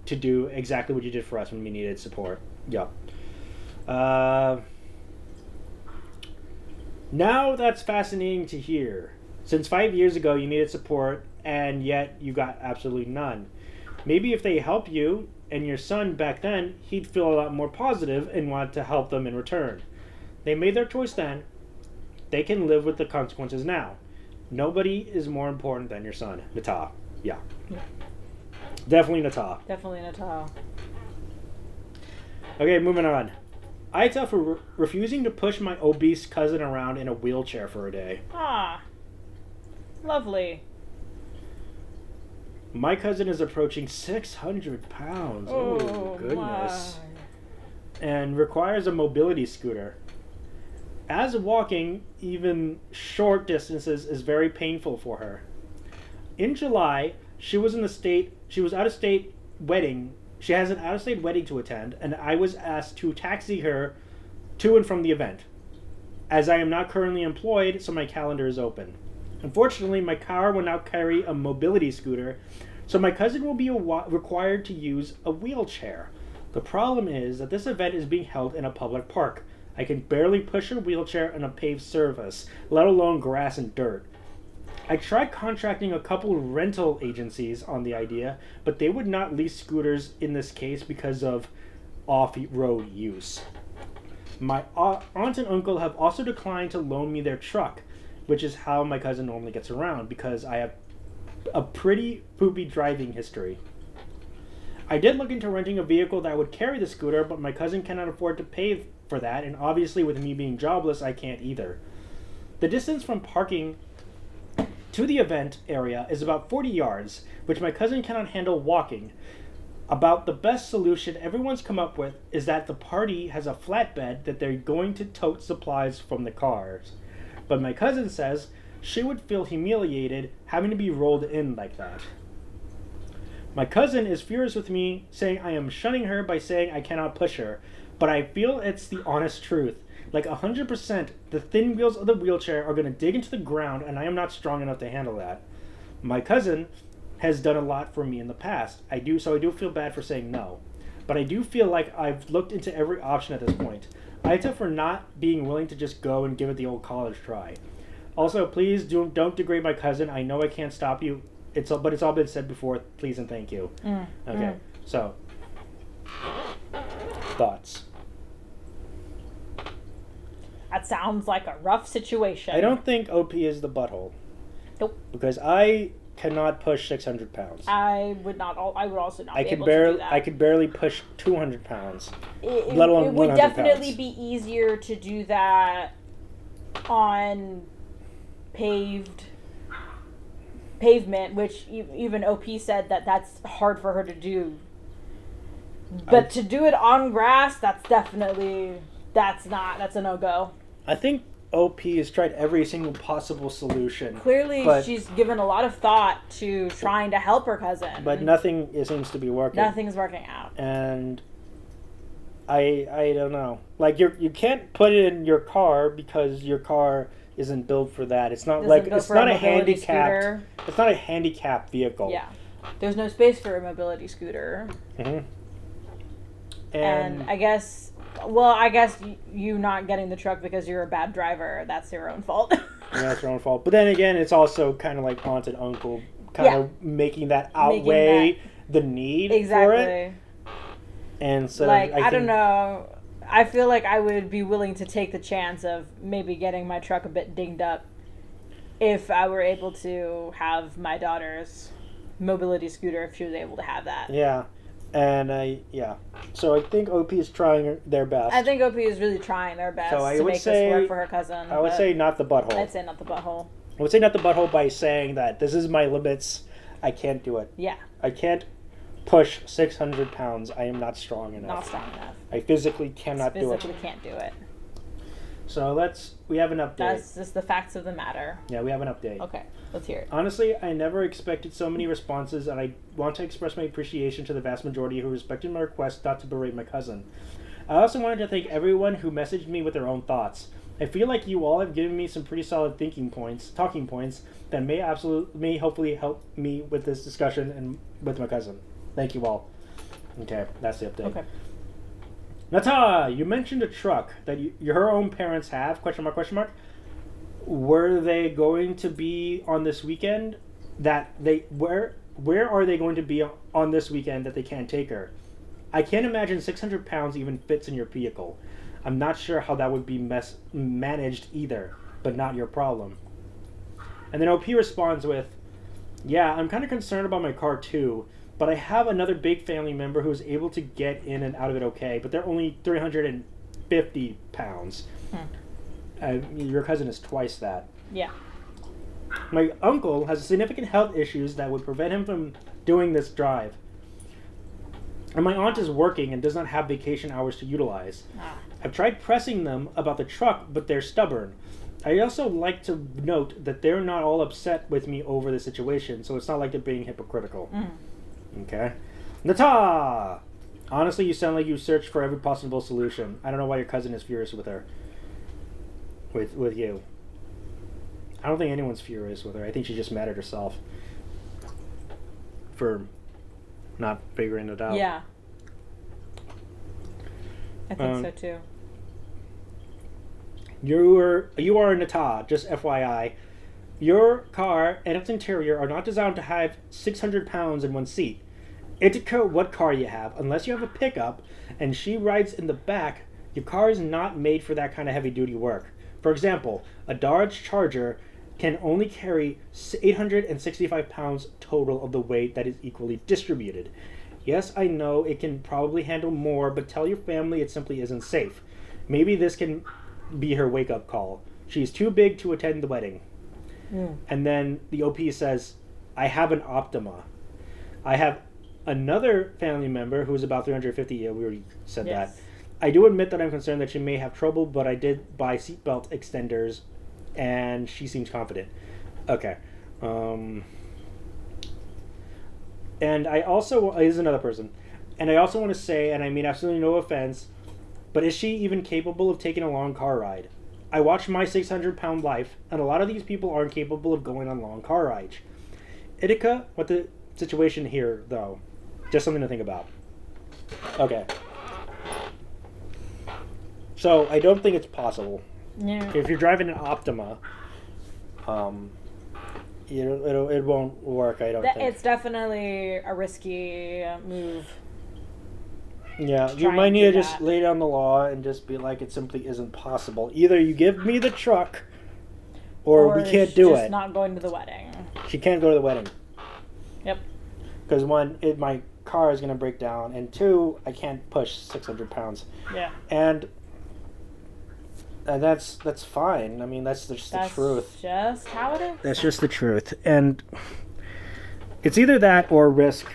to do exactly what you did for us when we needed support. Yep. Now that's fascinating to hear. Since 5 years ago you needed support and yet you got absolutely none. Maybe if they help you and your son back then, he'd feel a lot more positive and want to help them in return. They made their choice then. They can live with the consequences now. Nobody is more important than your son. Nata. Yeah. Definitely Nata. Definitely Nata. Okay, moving on. AITA for refusing to push my obese cousin around in a wheelchair for a day. Ah. Lovely. My cousin is approaching 600 pounds. Oh, goodness. My. And requires a mobility scooter. As walking, even short distances, is very painful for her. In July, she was out of state wedding. She has an out of state wedding to attend, and I was asked to taxi her to and from the event. As I am not currently employed, so my calendar is open. Unfortunately, my car will now carry a mobility scooter, so my cousin will be required to use a wheelchair. The problem is that this event is being held in a public park. I can barely push her wheelchair on a paved surface, let alone grass and dirt. I tried contracting a couple rental agencies on the idea, but they would not lease scooters in this case because of off-road use. My aunt and uncle have also declined to loan me their truck, which is how my cousin normally gets around, because I have a pretty poopy driving history. I did look into renting a vehicle that would carry the scooter, but my cousin cannot afford to pay for that, and obviously with me being jobless, I can't either. The distance from parking to the event area is about 40 yards, which my cousin cannot handle walking. About the best solution everyone's come up with is that the party has a flatbed that they're going to tote supplies from the cars. But my cousin says she would feel humiliated having to be rolled in like that. My cousin is furious with me, saying I am shunning her by saying I cannot push her, but I feel it's the honest truth. Like 100%, the thin wheels of the wheelchair are going to dig into the ground, and I am not strong enough to handle that. My cousin has done a lot for me in the past. I do feel bad for saying no. But I do feel like I've looked into every option at this point. AITA for not being willing to just go and give it the old college try. Also, please don't degrade my cousin. I know I can't stop you. But it's all been said before. Please and thank you. Okay. So, thoughts. That sounds like a rough situation. I don't think OP is the butthole. Nope. Because I cannot push 600 pounds. I would not. I would also not be able to do that. I could barely push 200 pounds. Let alone 100 It would definitely pounds. be easier to do that on pavement, which even OP said that's hard for her to do. But to do it on grass, that's a no-go. I think OP has tried every single possible solution. Clearly, she's given a lot of thought to trying to help her cousin. But nothing seems to be working. Nothing's working out. And I don't know. Like, you can't put it in your car because your car isn't built for that. It's not it's not a handicapped vehicle. Yeah. There's no space for a mobility scooter. Mm-hmm. And I guess you not getting the truck because you're a bad driver, that's your own fault. Yeah, that's your own fault. But then again, it's also kind of like aunt and uncle kind of making that outweigh the need for it. And so I don't know. I feel like I would be willing to take the chance of maybe getting my truck a bit dinged up if I were able to have my daughter's mobility scooter, if she was able to have that. Yeah. And so I think OP is trying their best. I think OP is really trying their best to make this work for her cousin. I would say not the butthole. I'd say not the butthole. I would say not the butthole by saying that this is my limits. I can't do it. Yeah. I can't push 600 pounds. I am not strong enough. Not strong enough. I physically cannot do it. Physically can't do it. So we have an update. That's just the facts of the matter. Yeah, we have an update. Okay, let's hear it. Honestly, I never expected so many responses, and I want to express my appreciation to the vast majority who respected my request not to berate my cousin. I also wanted to thank everyone who messaged me with their own thoughts. I feel like you all have given me some pretty solid talking points that may hopefully help me with this discussion and with my cousin. Thank you all. Okay, that's the update. Okay. Nata, you mentioned a truck that your own parents have, question mark. Were they going to be on this weekend where are they going to be on this weekend that they can't take her? I can't imagine 600 pounds even fits in your vehicle. I'm not sure how that would be managed either, but not your problem. And then OP responds with, yeah, I'm kind of concerned about my car too, but I have another big family member who's able to get in and out of it okay, but they're only 350 pounds. Your cousin is twice that. Yeah. My uncle has significant health issues that would prevent him from doing this drive. And my aunt is working and does not have vacation hours to utilize. I've tried pressing them about the truck, but they're stubborn. I also like to note that they're not all upset with me over the situation, so it's not like they're being hypocritical. Okay. Nata! Honestly, you sound like you searched for every possible solution. I don't know why your cousin is furious with her. With you. I don't think anyone's furious with her. I think she's just mad at herself for not figuring it out. Yeah. I think so too. You are Nata, just FYI. Your car and its interior are not designed to have 600 pounds in one seat. It doesn't care what car you have, unless you have a pickup and she rides in the back, your car is not made for that kind of heavy-duty work. For example, a Dodge Charger can only carry 865 pounds total of the weight that is equally distributed. Yes, I know it can probably handle more, but tell your family it simply isn't safe. Maybe this can be her wake-up call. She's too big to attend the wedding. And then the OP says, I have an Optima. I have another family member who's about 350. Yeah, we already said that. I do admit that I'm concerned that she may have trouble, but I did buy seatbelt extenders, and she seems confident. Okay. And I also... This is another person. And I also want to say, and I mean absolutely no offense, but is she even capable of taking a long car ride? I watch My 600-Pound Life, and a lot of these people aren't capable of going on long car rides. Itika, what the situation here, though? Just something to think about. Okay. So, I don't think it's possible. Yeah. If you're driving an Optima, It won't work. I don't think. It's definitely a risky move. Yeah, to you try might and need do to just that. lay down the law and just be like, it simply isn't possible. Either you give me the truck, or we can't do just it. not going to the wedding. She can't go to the wedding. Yep. Because one, my car is going to break down, and two, I can't push 600 pounds. Yeah. And that's fine. I mean, that's just the truth. Just how it is. That's just the truth. And it's either that or risk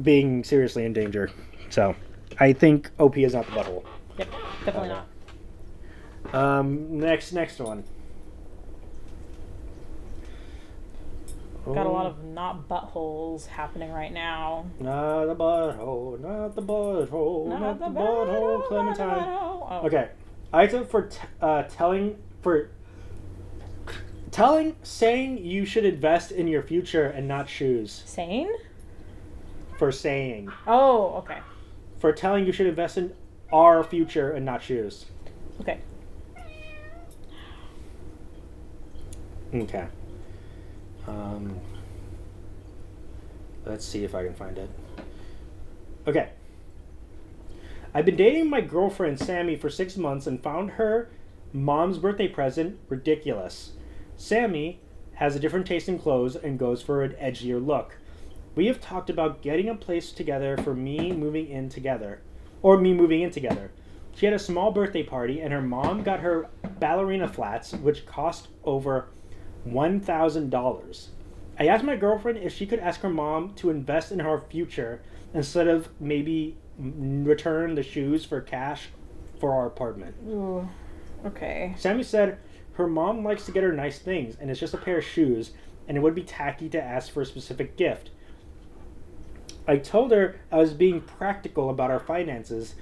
being seriously in danger. So I think OP is not the butthole. Yep. Definitely not. Next one. Got a lot of not buttholes happening right now. Not the butthole, not the butthole, not the butthole, Clementine. Oh. Okay, AITA for saying you should invest in your future and not shoes. Sane? For saying. Oh, okay. For telling you should invest in our future and not shoes. Okay. Okay. Let's see if I can find it. Okay. I've been dating my girlfriend Sammy for 6 months and found her mom's birthday present ridiculous. Sammy has a different taste in clothes and goes for an edgier look. We have talked about getting a place together for me moving in together. She had a small birthday party and her mom got her ballerina flats, which cost over $1,000. I asked my girlfriend if she could ask her mom to invest in her future instead of maybe return the shoes for cash for our apartment. Ooh. Okay. Sammy said her mom likes to get her nice things and it's just a pair of shoes and it would be tacky to ask for a specific gift. I told her I was being practical about our finances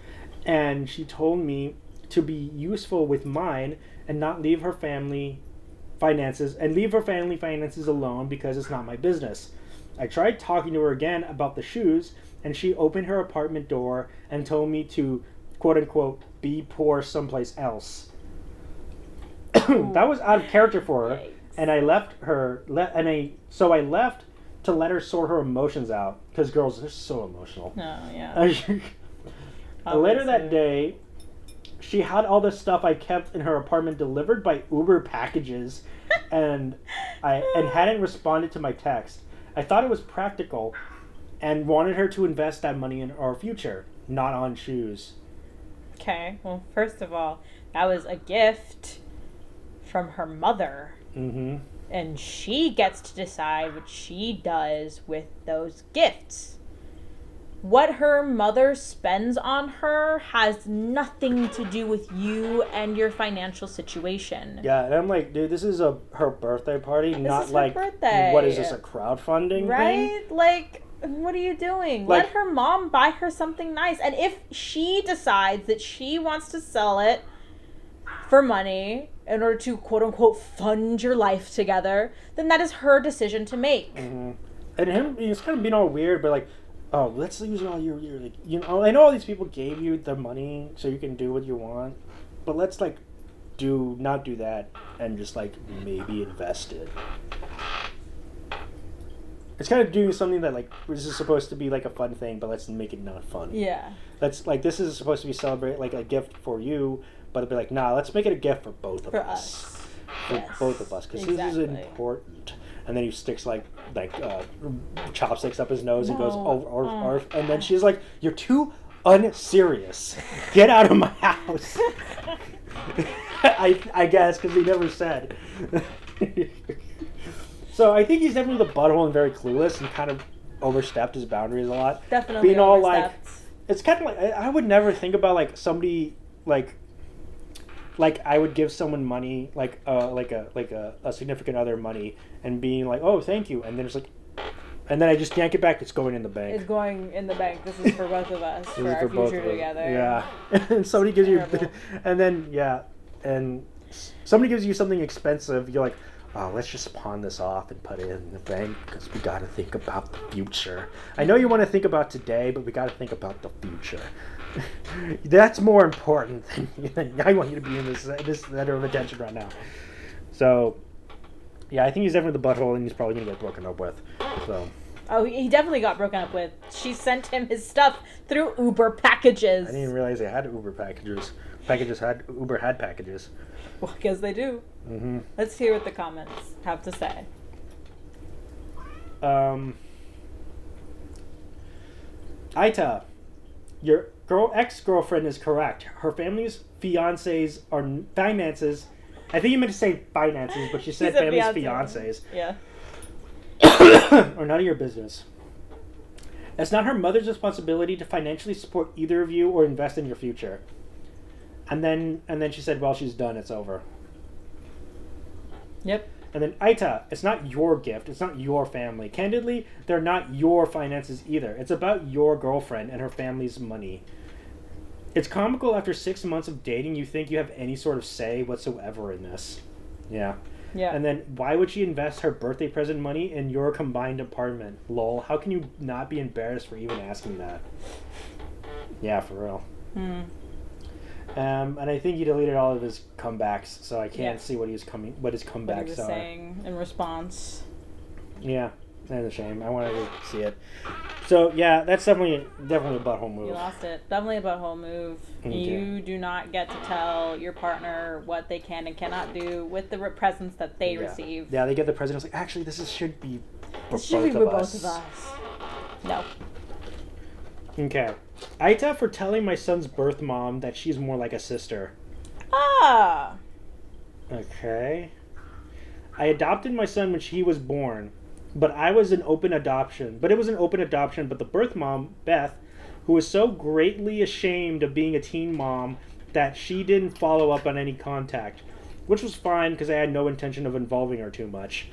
and she told me to be useful with mine and not leave her family finances alone because it's not my business. I tried talking to her again about the shoes and she opened her apartment door and told me to quote unquote be poor someplace else. That was out of character for her. Yikes. And I left to let her sort her emotions out because girls are so emotional. No, yeah. Later that day, she had all the stuff I kept in her apartment delivered by Uber packages, and hadn't responded to my text. I thought it was practical, and wanted her to invest that money in our future, not on shoes. Okay. Well, first of all, that was a gift from her mother. Mm-hmm. And she gets to decide what she does with those gifts. What her mother spends on her has nothing to do with you and your financial situation. Yeah, and I'm like, dude, this is her birthday party, not like, birthday. What is this, a crowdfunding right? thing? Like, what are you doing? Like, let her mom buy her something nice. And if she decides that she wants to sell it for money in order to quote-unquote fund your life together, then that is her decision to make. Mm-hmm. And he's kind of being all weird, but like, oh, let's use all your like, you know, I know all these people gave you the money so you can do what you want, but let's like not do that and just like maybe invest it. It's kind of doing something that like this is supposed to be like a fun thing, but let's make it not fun. Yeah. Let's like this is supposed to be celebrate like a gift for you, but it'd be like, nah, let's make it a gift for both of us. For yes. both of us, because this is important. And then he sticks like chopsticks up his nose and goes, and then she's like, "You're too unserious. Get out of my house." I guess because he never said. So I think he's definitely the butthole and very clueless and kind of overstepped his boundaries a lot. Definitely being all overstepped. like, it's kind of like I would never think about like somebody like I would give someone money, like a significant other money, and being like, "Oh, thank you," and then it's like, and then I just yank it back. It's going in the bank. It's going in the bank. This is for both of us, for our future together. Yeah, and somebody gives you, and then and somebody gives you something expensive. You're like, "Oh, let's just pawn this off and put it in the bank because we got to think about the future." I know you want to think about today, but we got to think about the future. That's more important than I want you to be in this center of attention right now. So, Yeah, I think he's definitely the butthole, and he's probably gonna get broken up with. So. Oh, he definitely got broken up with. She sent him his stuff through Uber packages. I didn't even realize they had Uber packages. Uber had packages. Well, I guess they do. Mm-hmm. Let's hear what the comments have to say. AITA, your ex-girlfriend is correct. Her family's fiancés are finances. I think you meant to say finances, but she said family's fiancés. Yeah. Are none of your business. It's not her mother's responsibility to financially support either of you or invest in your future. And then she said, well, she's done. It's over. Yep. And then AITA, it's not your gift. It's not your family. Candidly, they're not your finances either. It's about your girlfriend and her family's money. It's comical after 6 months of dating, you think you have any sort of say whatsoever in this. Yeah. Yeah. And then why would she invest her birthday present money in your combined apartment? Lol. How can you not be embarrassed for even asking that? Yeah, for real. And I think he deleted all of his comebacks, so I can't see what his comebacks what he was saying in response. Yeah, that's a shame. I wanted to see it. So yeah, that's definitely a butthole move. You lost it. Definitely a butthole move. Okay. You do not get to tell your partner what they can and cannot do with the presents that they receive. Yeah, they get the present. It's like, actually, this should be for both of us. No. Okay. AITA for telling my son's birth mom that she's more like a sister. Ah. Okay. I adopted my son when he was born, but it was an open adoption. But the birth mom, Beth, who was so greatly ashamed of being a teen mom that she didn't follow up on any contact, which was fine because I had no intention of involving her too much.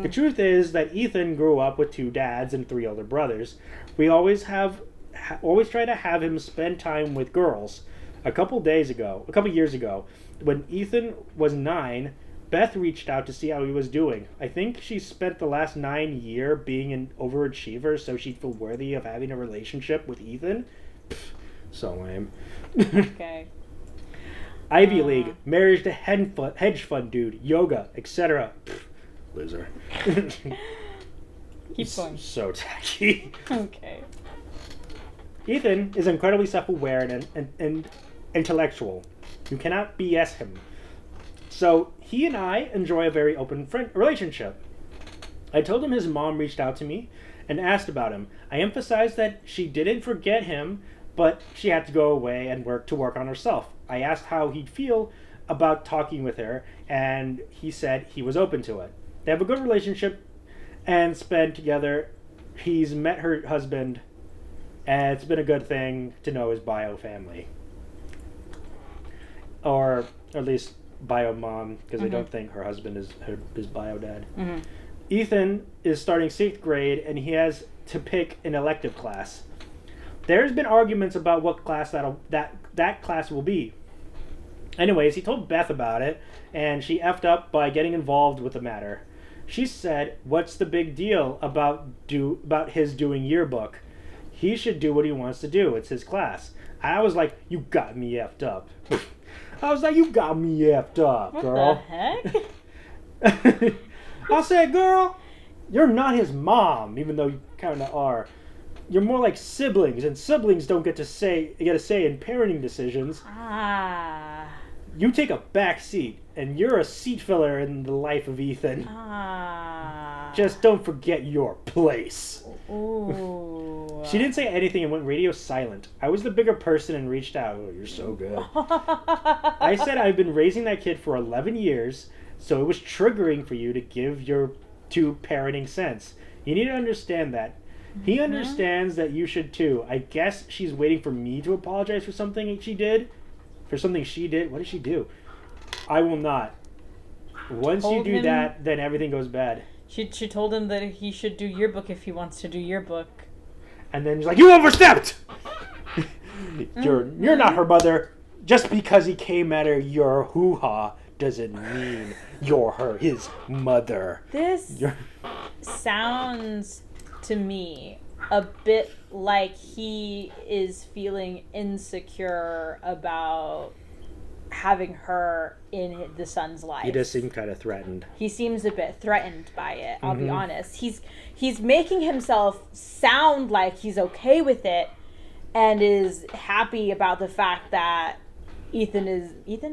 The truth is that Ethan grew up with 2 dads and 3 older brothers. We always try to have him spend time with girls. A couple years ago, when Ethan was 9, Beth reached out to see how he was doing. I think she spent the last 9 years being an overachiever so she'd feel worthy of having a relationship with Ethan. Pfft, so lame. Okay. Ivy League, marriage to hedge fund dude, yoga, etc. Loser. Keep going. So tacky. Okay. Ethan is incredibly self-aware and intellectual. You cannot BS him. So he and I enjoy a very open relationship. I told him his mom reached out to me and asked about him. I emphasized that she didn't forget him, but she had to go away and work on herself. I asked how he'd feel about talking with her, and he said he was open to it. They have a good relationship and spend together. He's met her husband, and it's been a good thing to know his bio family. Or at least bio mom, because I don't think her husband is his bio dad. Ethan is starting 6th grade, and he has to pick an elective class. There's been arguments about what class that class will be. Anyways, he told Beth about it, and she effed up by getting involved with the matter. She said, "What's the big deal about his doing yearbook? He should do what he wants to do. It's his class." I was like, "You got me effed up." "You got me effed up, girl." What the heck? I said, "Girl, you're not his mom, even though you kind of are. You're more like siblings, and siblings don't get a say in parenting decisions. You take a back seat, and you're a seat filler in the life of Ethan. Just don't forget your place." Ooh. She didn't say anything and went radio silent. I was the bigger person and reached out. "Oh, you're so good." I said, "I've been raising that kid for 11 years, so it was triggering for you to give your 2 parenting sense. You need to understand that. He understands that you should too. I guess she's waiting for me to apologize for something she did. What did she do? I will not. Once you do that, then everything goes bad." She told him that he should do yearbook if he wants to do yearbook. And then she's like, "You overstepped! You're not her mother. Just because he came at her your hoo-ha doesn't mean you're his mother." This sounds to me a bit like he is feeling insecure about having her in the son's life. He does seem kind of threatened. He seems a bit threatened by it, I'll be honest. He's making himself sound like he's okay with it and is happy about the fact that Ethan,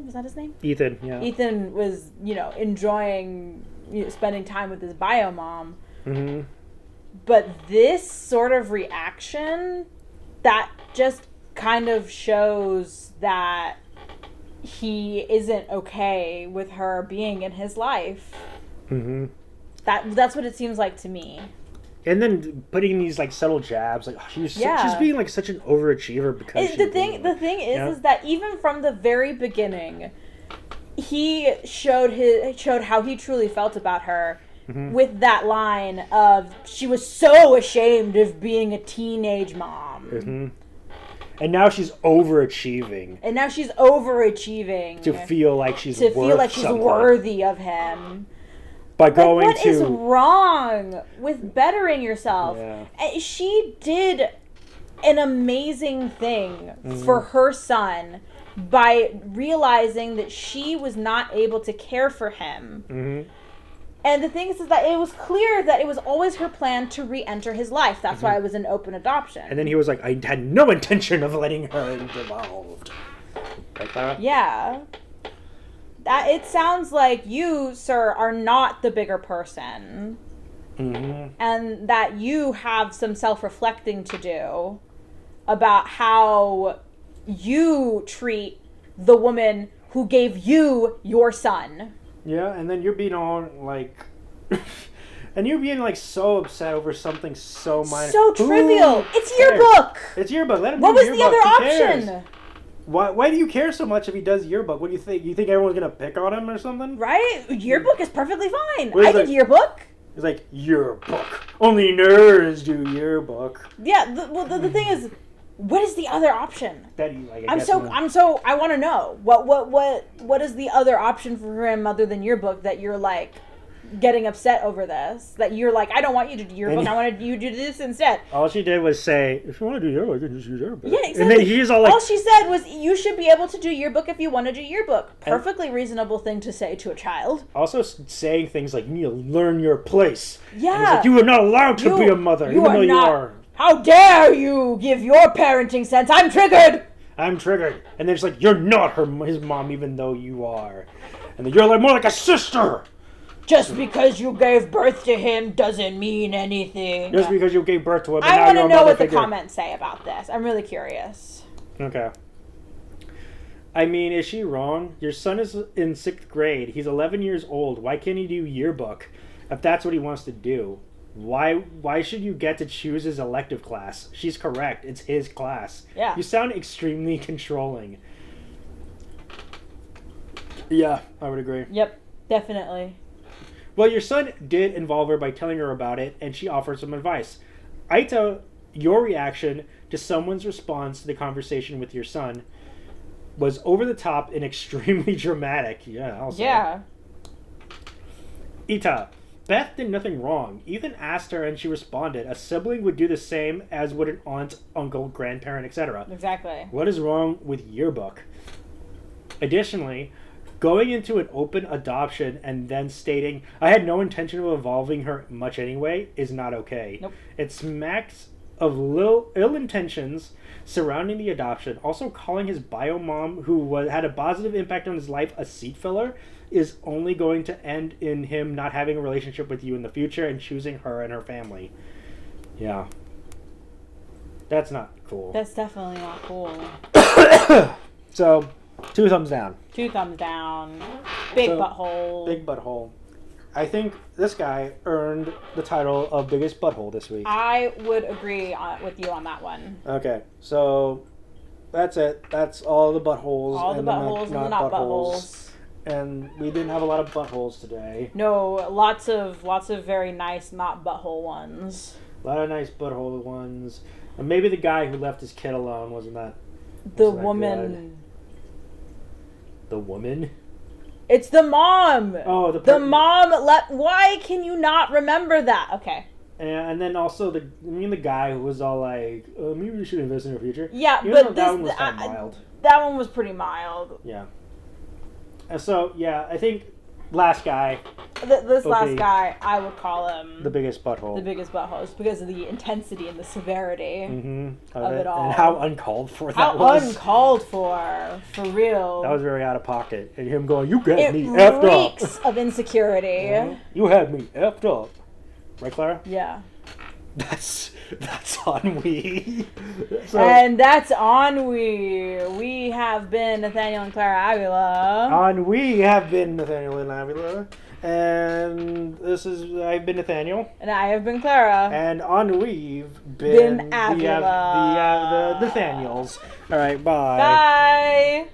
was that his name? Ethan, yeah. Ethan was, enjoying spending time with his bio mom. Mm-hmm. But this sort of reaction, that just kind of shows that he isn't okay with her being in his life. Mm-hmm. That's what it seems like to me. And then putting these like subtle jabs, like she's being like such an overachiever because the thing is that even from the very beginning, he showed how he truly felt about her. Mm-hmm. With that line of, she was so ashamed of being a teenage mom. Mm-hmm. And now she's overachieving. To feel like she's worthy of him. By going what is wrong with bettering yourself? Yeah. She did an amazing thing for her son by realizing that she was not able to care for him. Mm-hmm. And the thing is that it was clear that it was always her plan to re-enter his life. That's why it was an open adoption. And then he was like, I had no intention of letting her involved. Right, Clara? Yeah. It sounds like you, sir, are not the bigger person. Mm-hmm. And that you have some self-reflecting to do about how you treat the woman who gave you your son. Yeah, and then you're being all like, and you're being like so upset over something so minor, so trivial. It's yearbook. It's yearbook. Let him. What do was yearbook. the other option? Why do you care so much if he does yearbook? What do you think? You think everyone's gonna pick on him or something? Right? Yearbook is perfectly fine. I did yearbook. It's like yearbook. Only nerds do yearbook. Yeah. The thing is, what is the other option? That you like. I want to know what is the other option for him other than yearbook that you're like getting upset over this? That you're like, I don't want you to do yearbook. I want you to do this instead. All she did was say, if you want to do yearbook, you can just use yearbook. Yeah, exactly. And then he's all like, all she said was, you should be able to do yearbook if you want to do yearbook. Perfectly reasonable thing to say to a child. Also saying things like, you need to learn your place. Yeah. And he's like, you are not allowed to be a mother, even though you are. How dare you give your parenting sense? I'm triggered. And then it's like, you're not his mom, even though you are. And then you're like more like a sister. Just because you gave birth to him doesn't mean anything. Just because you gave birth to him. I want to know what the comments say about this. I'm really curious. Okay. I mean, is she wrong? Your son is in 6th grade. He's 11 years old. Why can't he do yearbook if that's what he wants to do? Why should you get to choose his elective class? She's correct. It's his class. Yeah. You sound extremely controlling. Yeah, I would agree. Yep, definitely. Well, your son did involve her by telling her about it, and she offered some advice. AITA, your reaction to someone's response to the conversation with your son was over the top and extremely dramatic. Yeah, I'll say. Yeah. AITA, Beth did nothing wrong. Ethan asked her and she responded. A sibling would do the same as would an aunt, uncle, grandparent, etc. Exactly. What is wrong with yearbook? Additionally, going into an open adoption and then stating, I had no intention of involving her much anyway, is not okay. Nope. It smacks of ill intentions surrounding the adoption. Also, calling his bio mom, who had a positive impact on his life, a seat filler, is only going to end in him not having a relationship with you in the future and choosing her and her family. Yeah. That's not cool. That's definitely not cool. So, 2 thumbs down. 2 thumbs down. Big butthole. Big butthole. I think this guy earned the title of biggest butthole this week. I would agree with you on that one. Okay, so that's it. That's all the buttholes. All the buttholes and the not buttholes. And we didn't have a lot of buttholes today. No, lots of very nice not butthole ones. A lot of nice butthole ones. And maybe the guy who left his kid alone wasn't that. The woman. The woman? It's the mom. Oh, the mom Why can you not remember that? Okay. And then also the guy who was all like, maybe we should invest in our future. Yeah, but that one was kind of mild. That one was pretty mild. Yeah. So, yeah, I think last guy, This last Okay. guy, I would call him the biggest butthole. the biggest butthole, just because of the intensity and the severity of it all. And how uncalled for that How was. uncalled for real. That was very out of pocket. And him going, you got It me effed up. reeks of insecurity. You had me effed up. Right, Clara? Yeah. That's ennui. So, And that's ennui. We have been Nathaniel and Clara Avila. we have been Nathaniel and Avila. And I've been Nathaniel. And I have been Clara. And we've been Avila. the Nathaniels. All right, bye. Bye.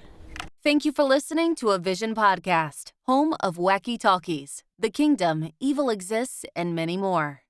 Thank you for listening to a Vision podcast, home of wacky talkies, The Kingdom, Evil Exists, and many more.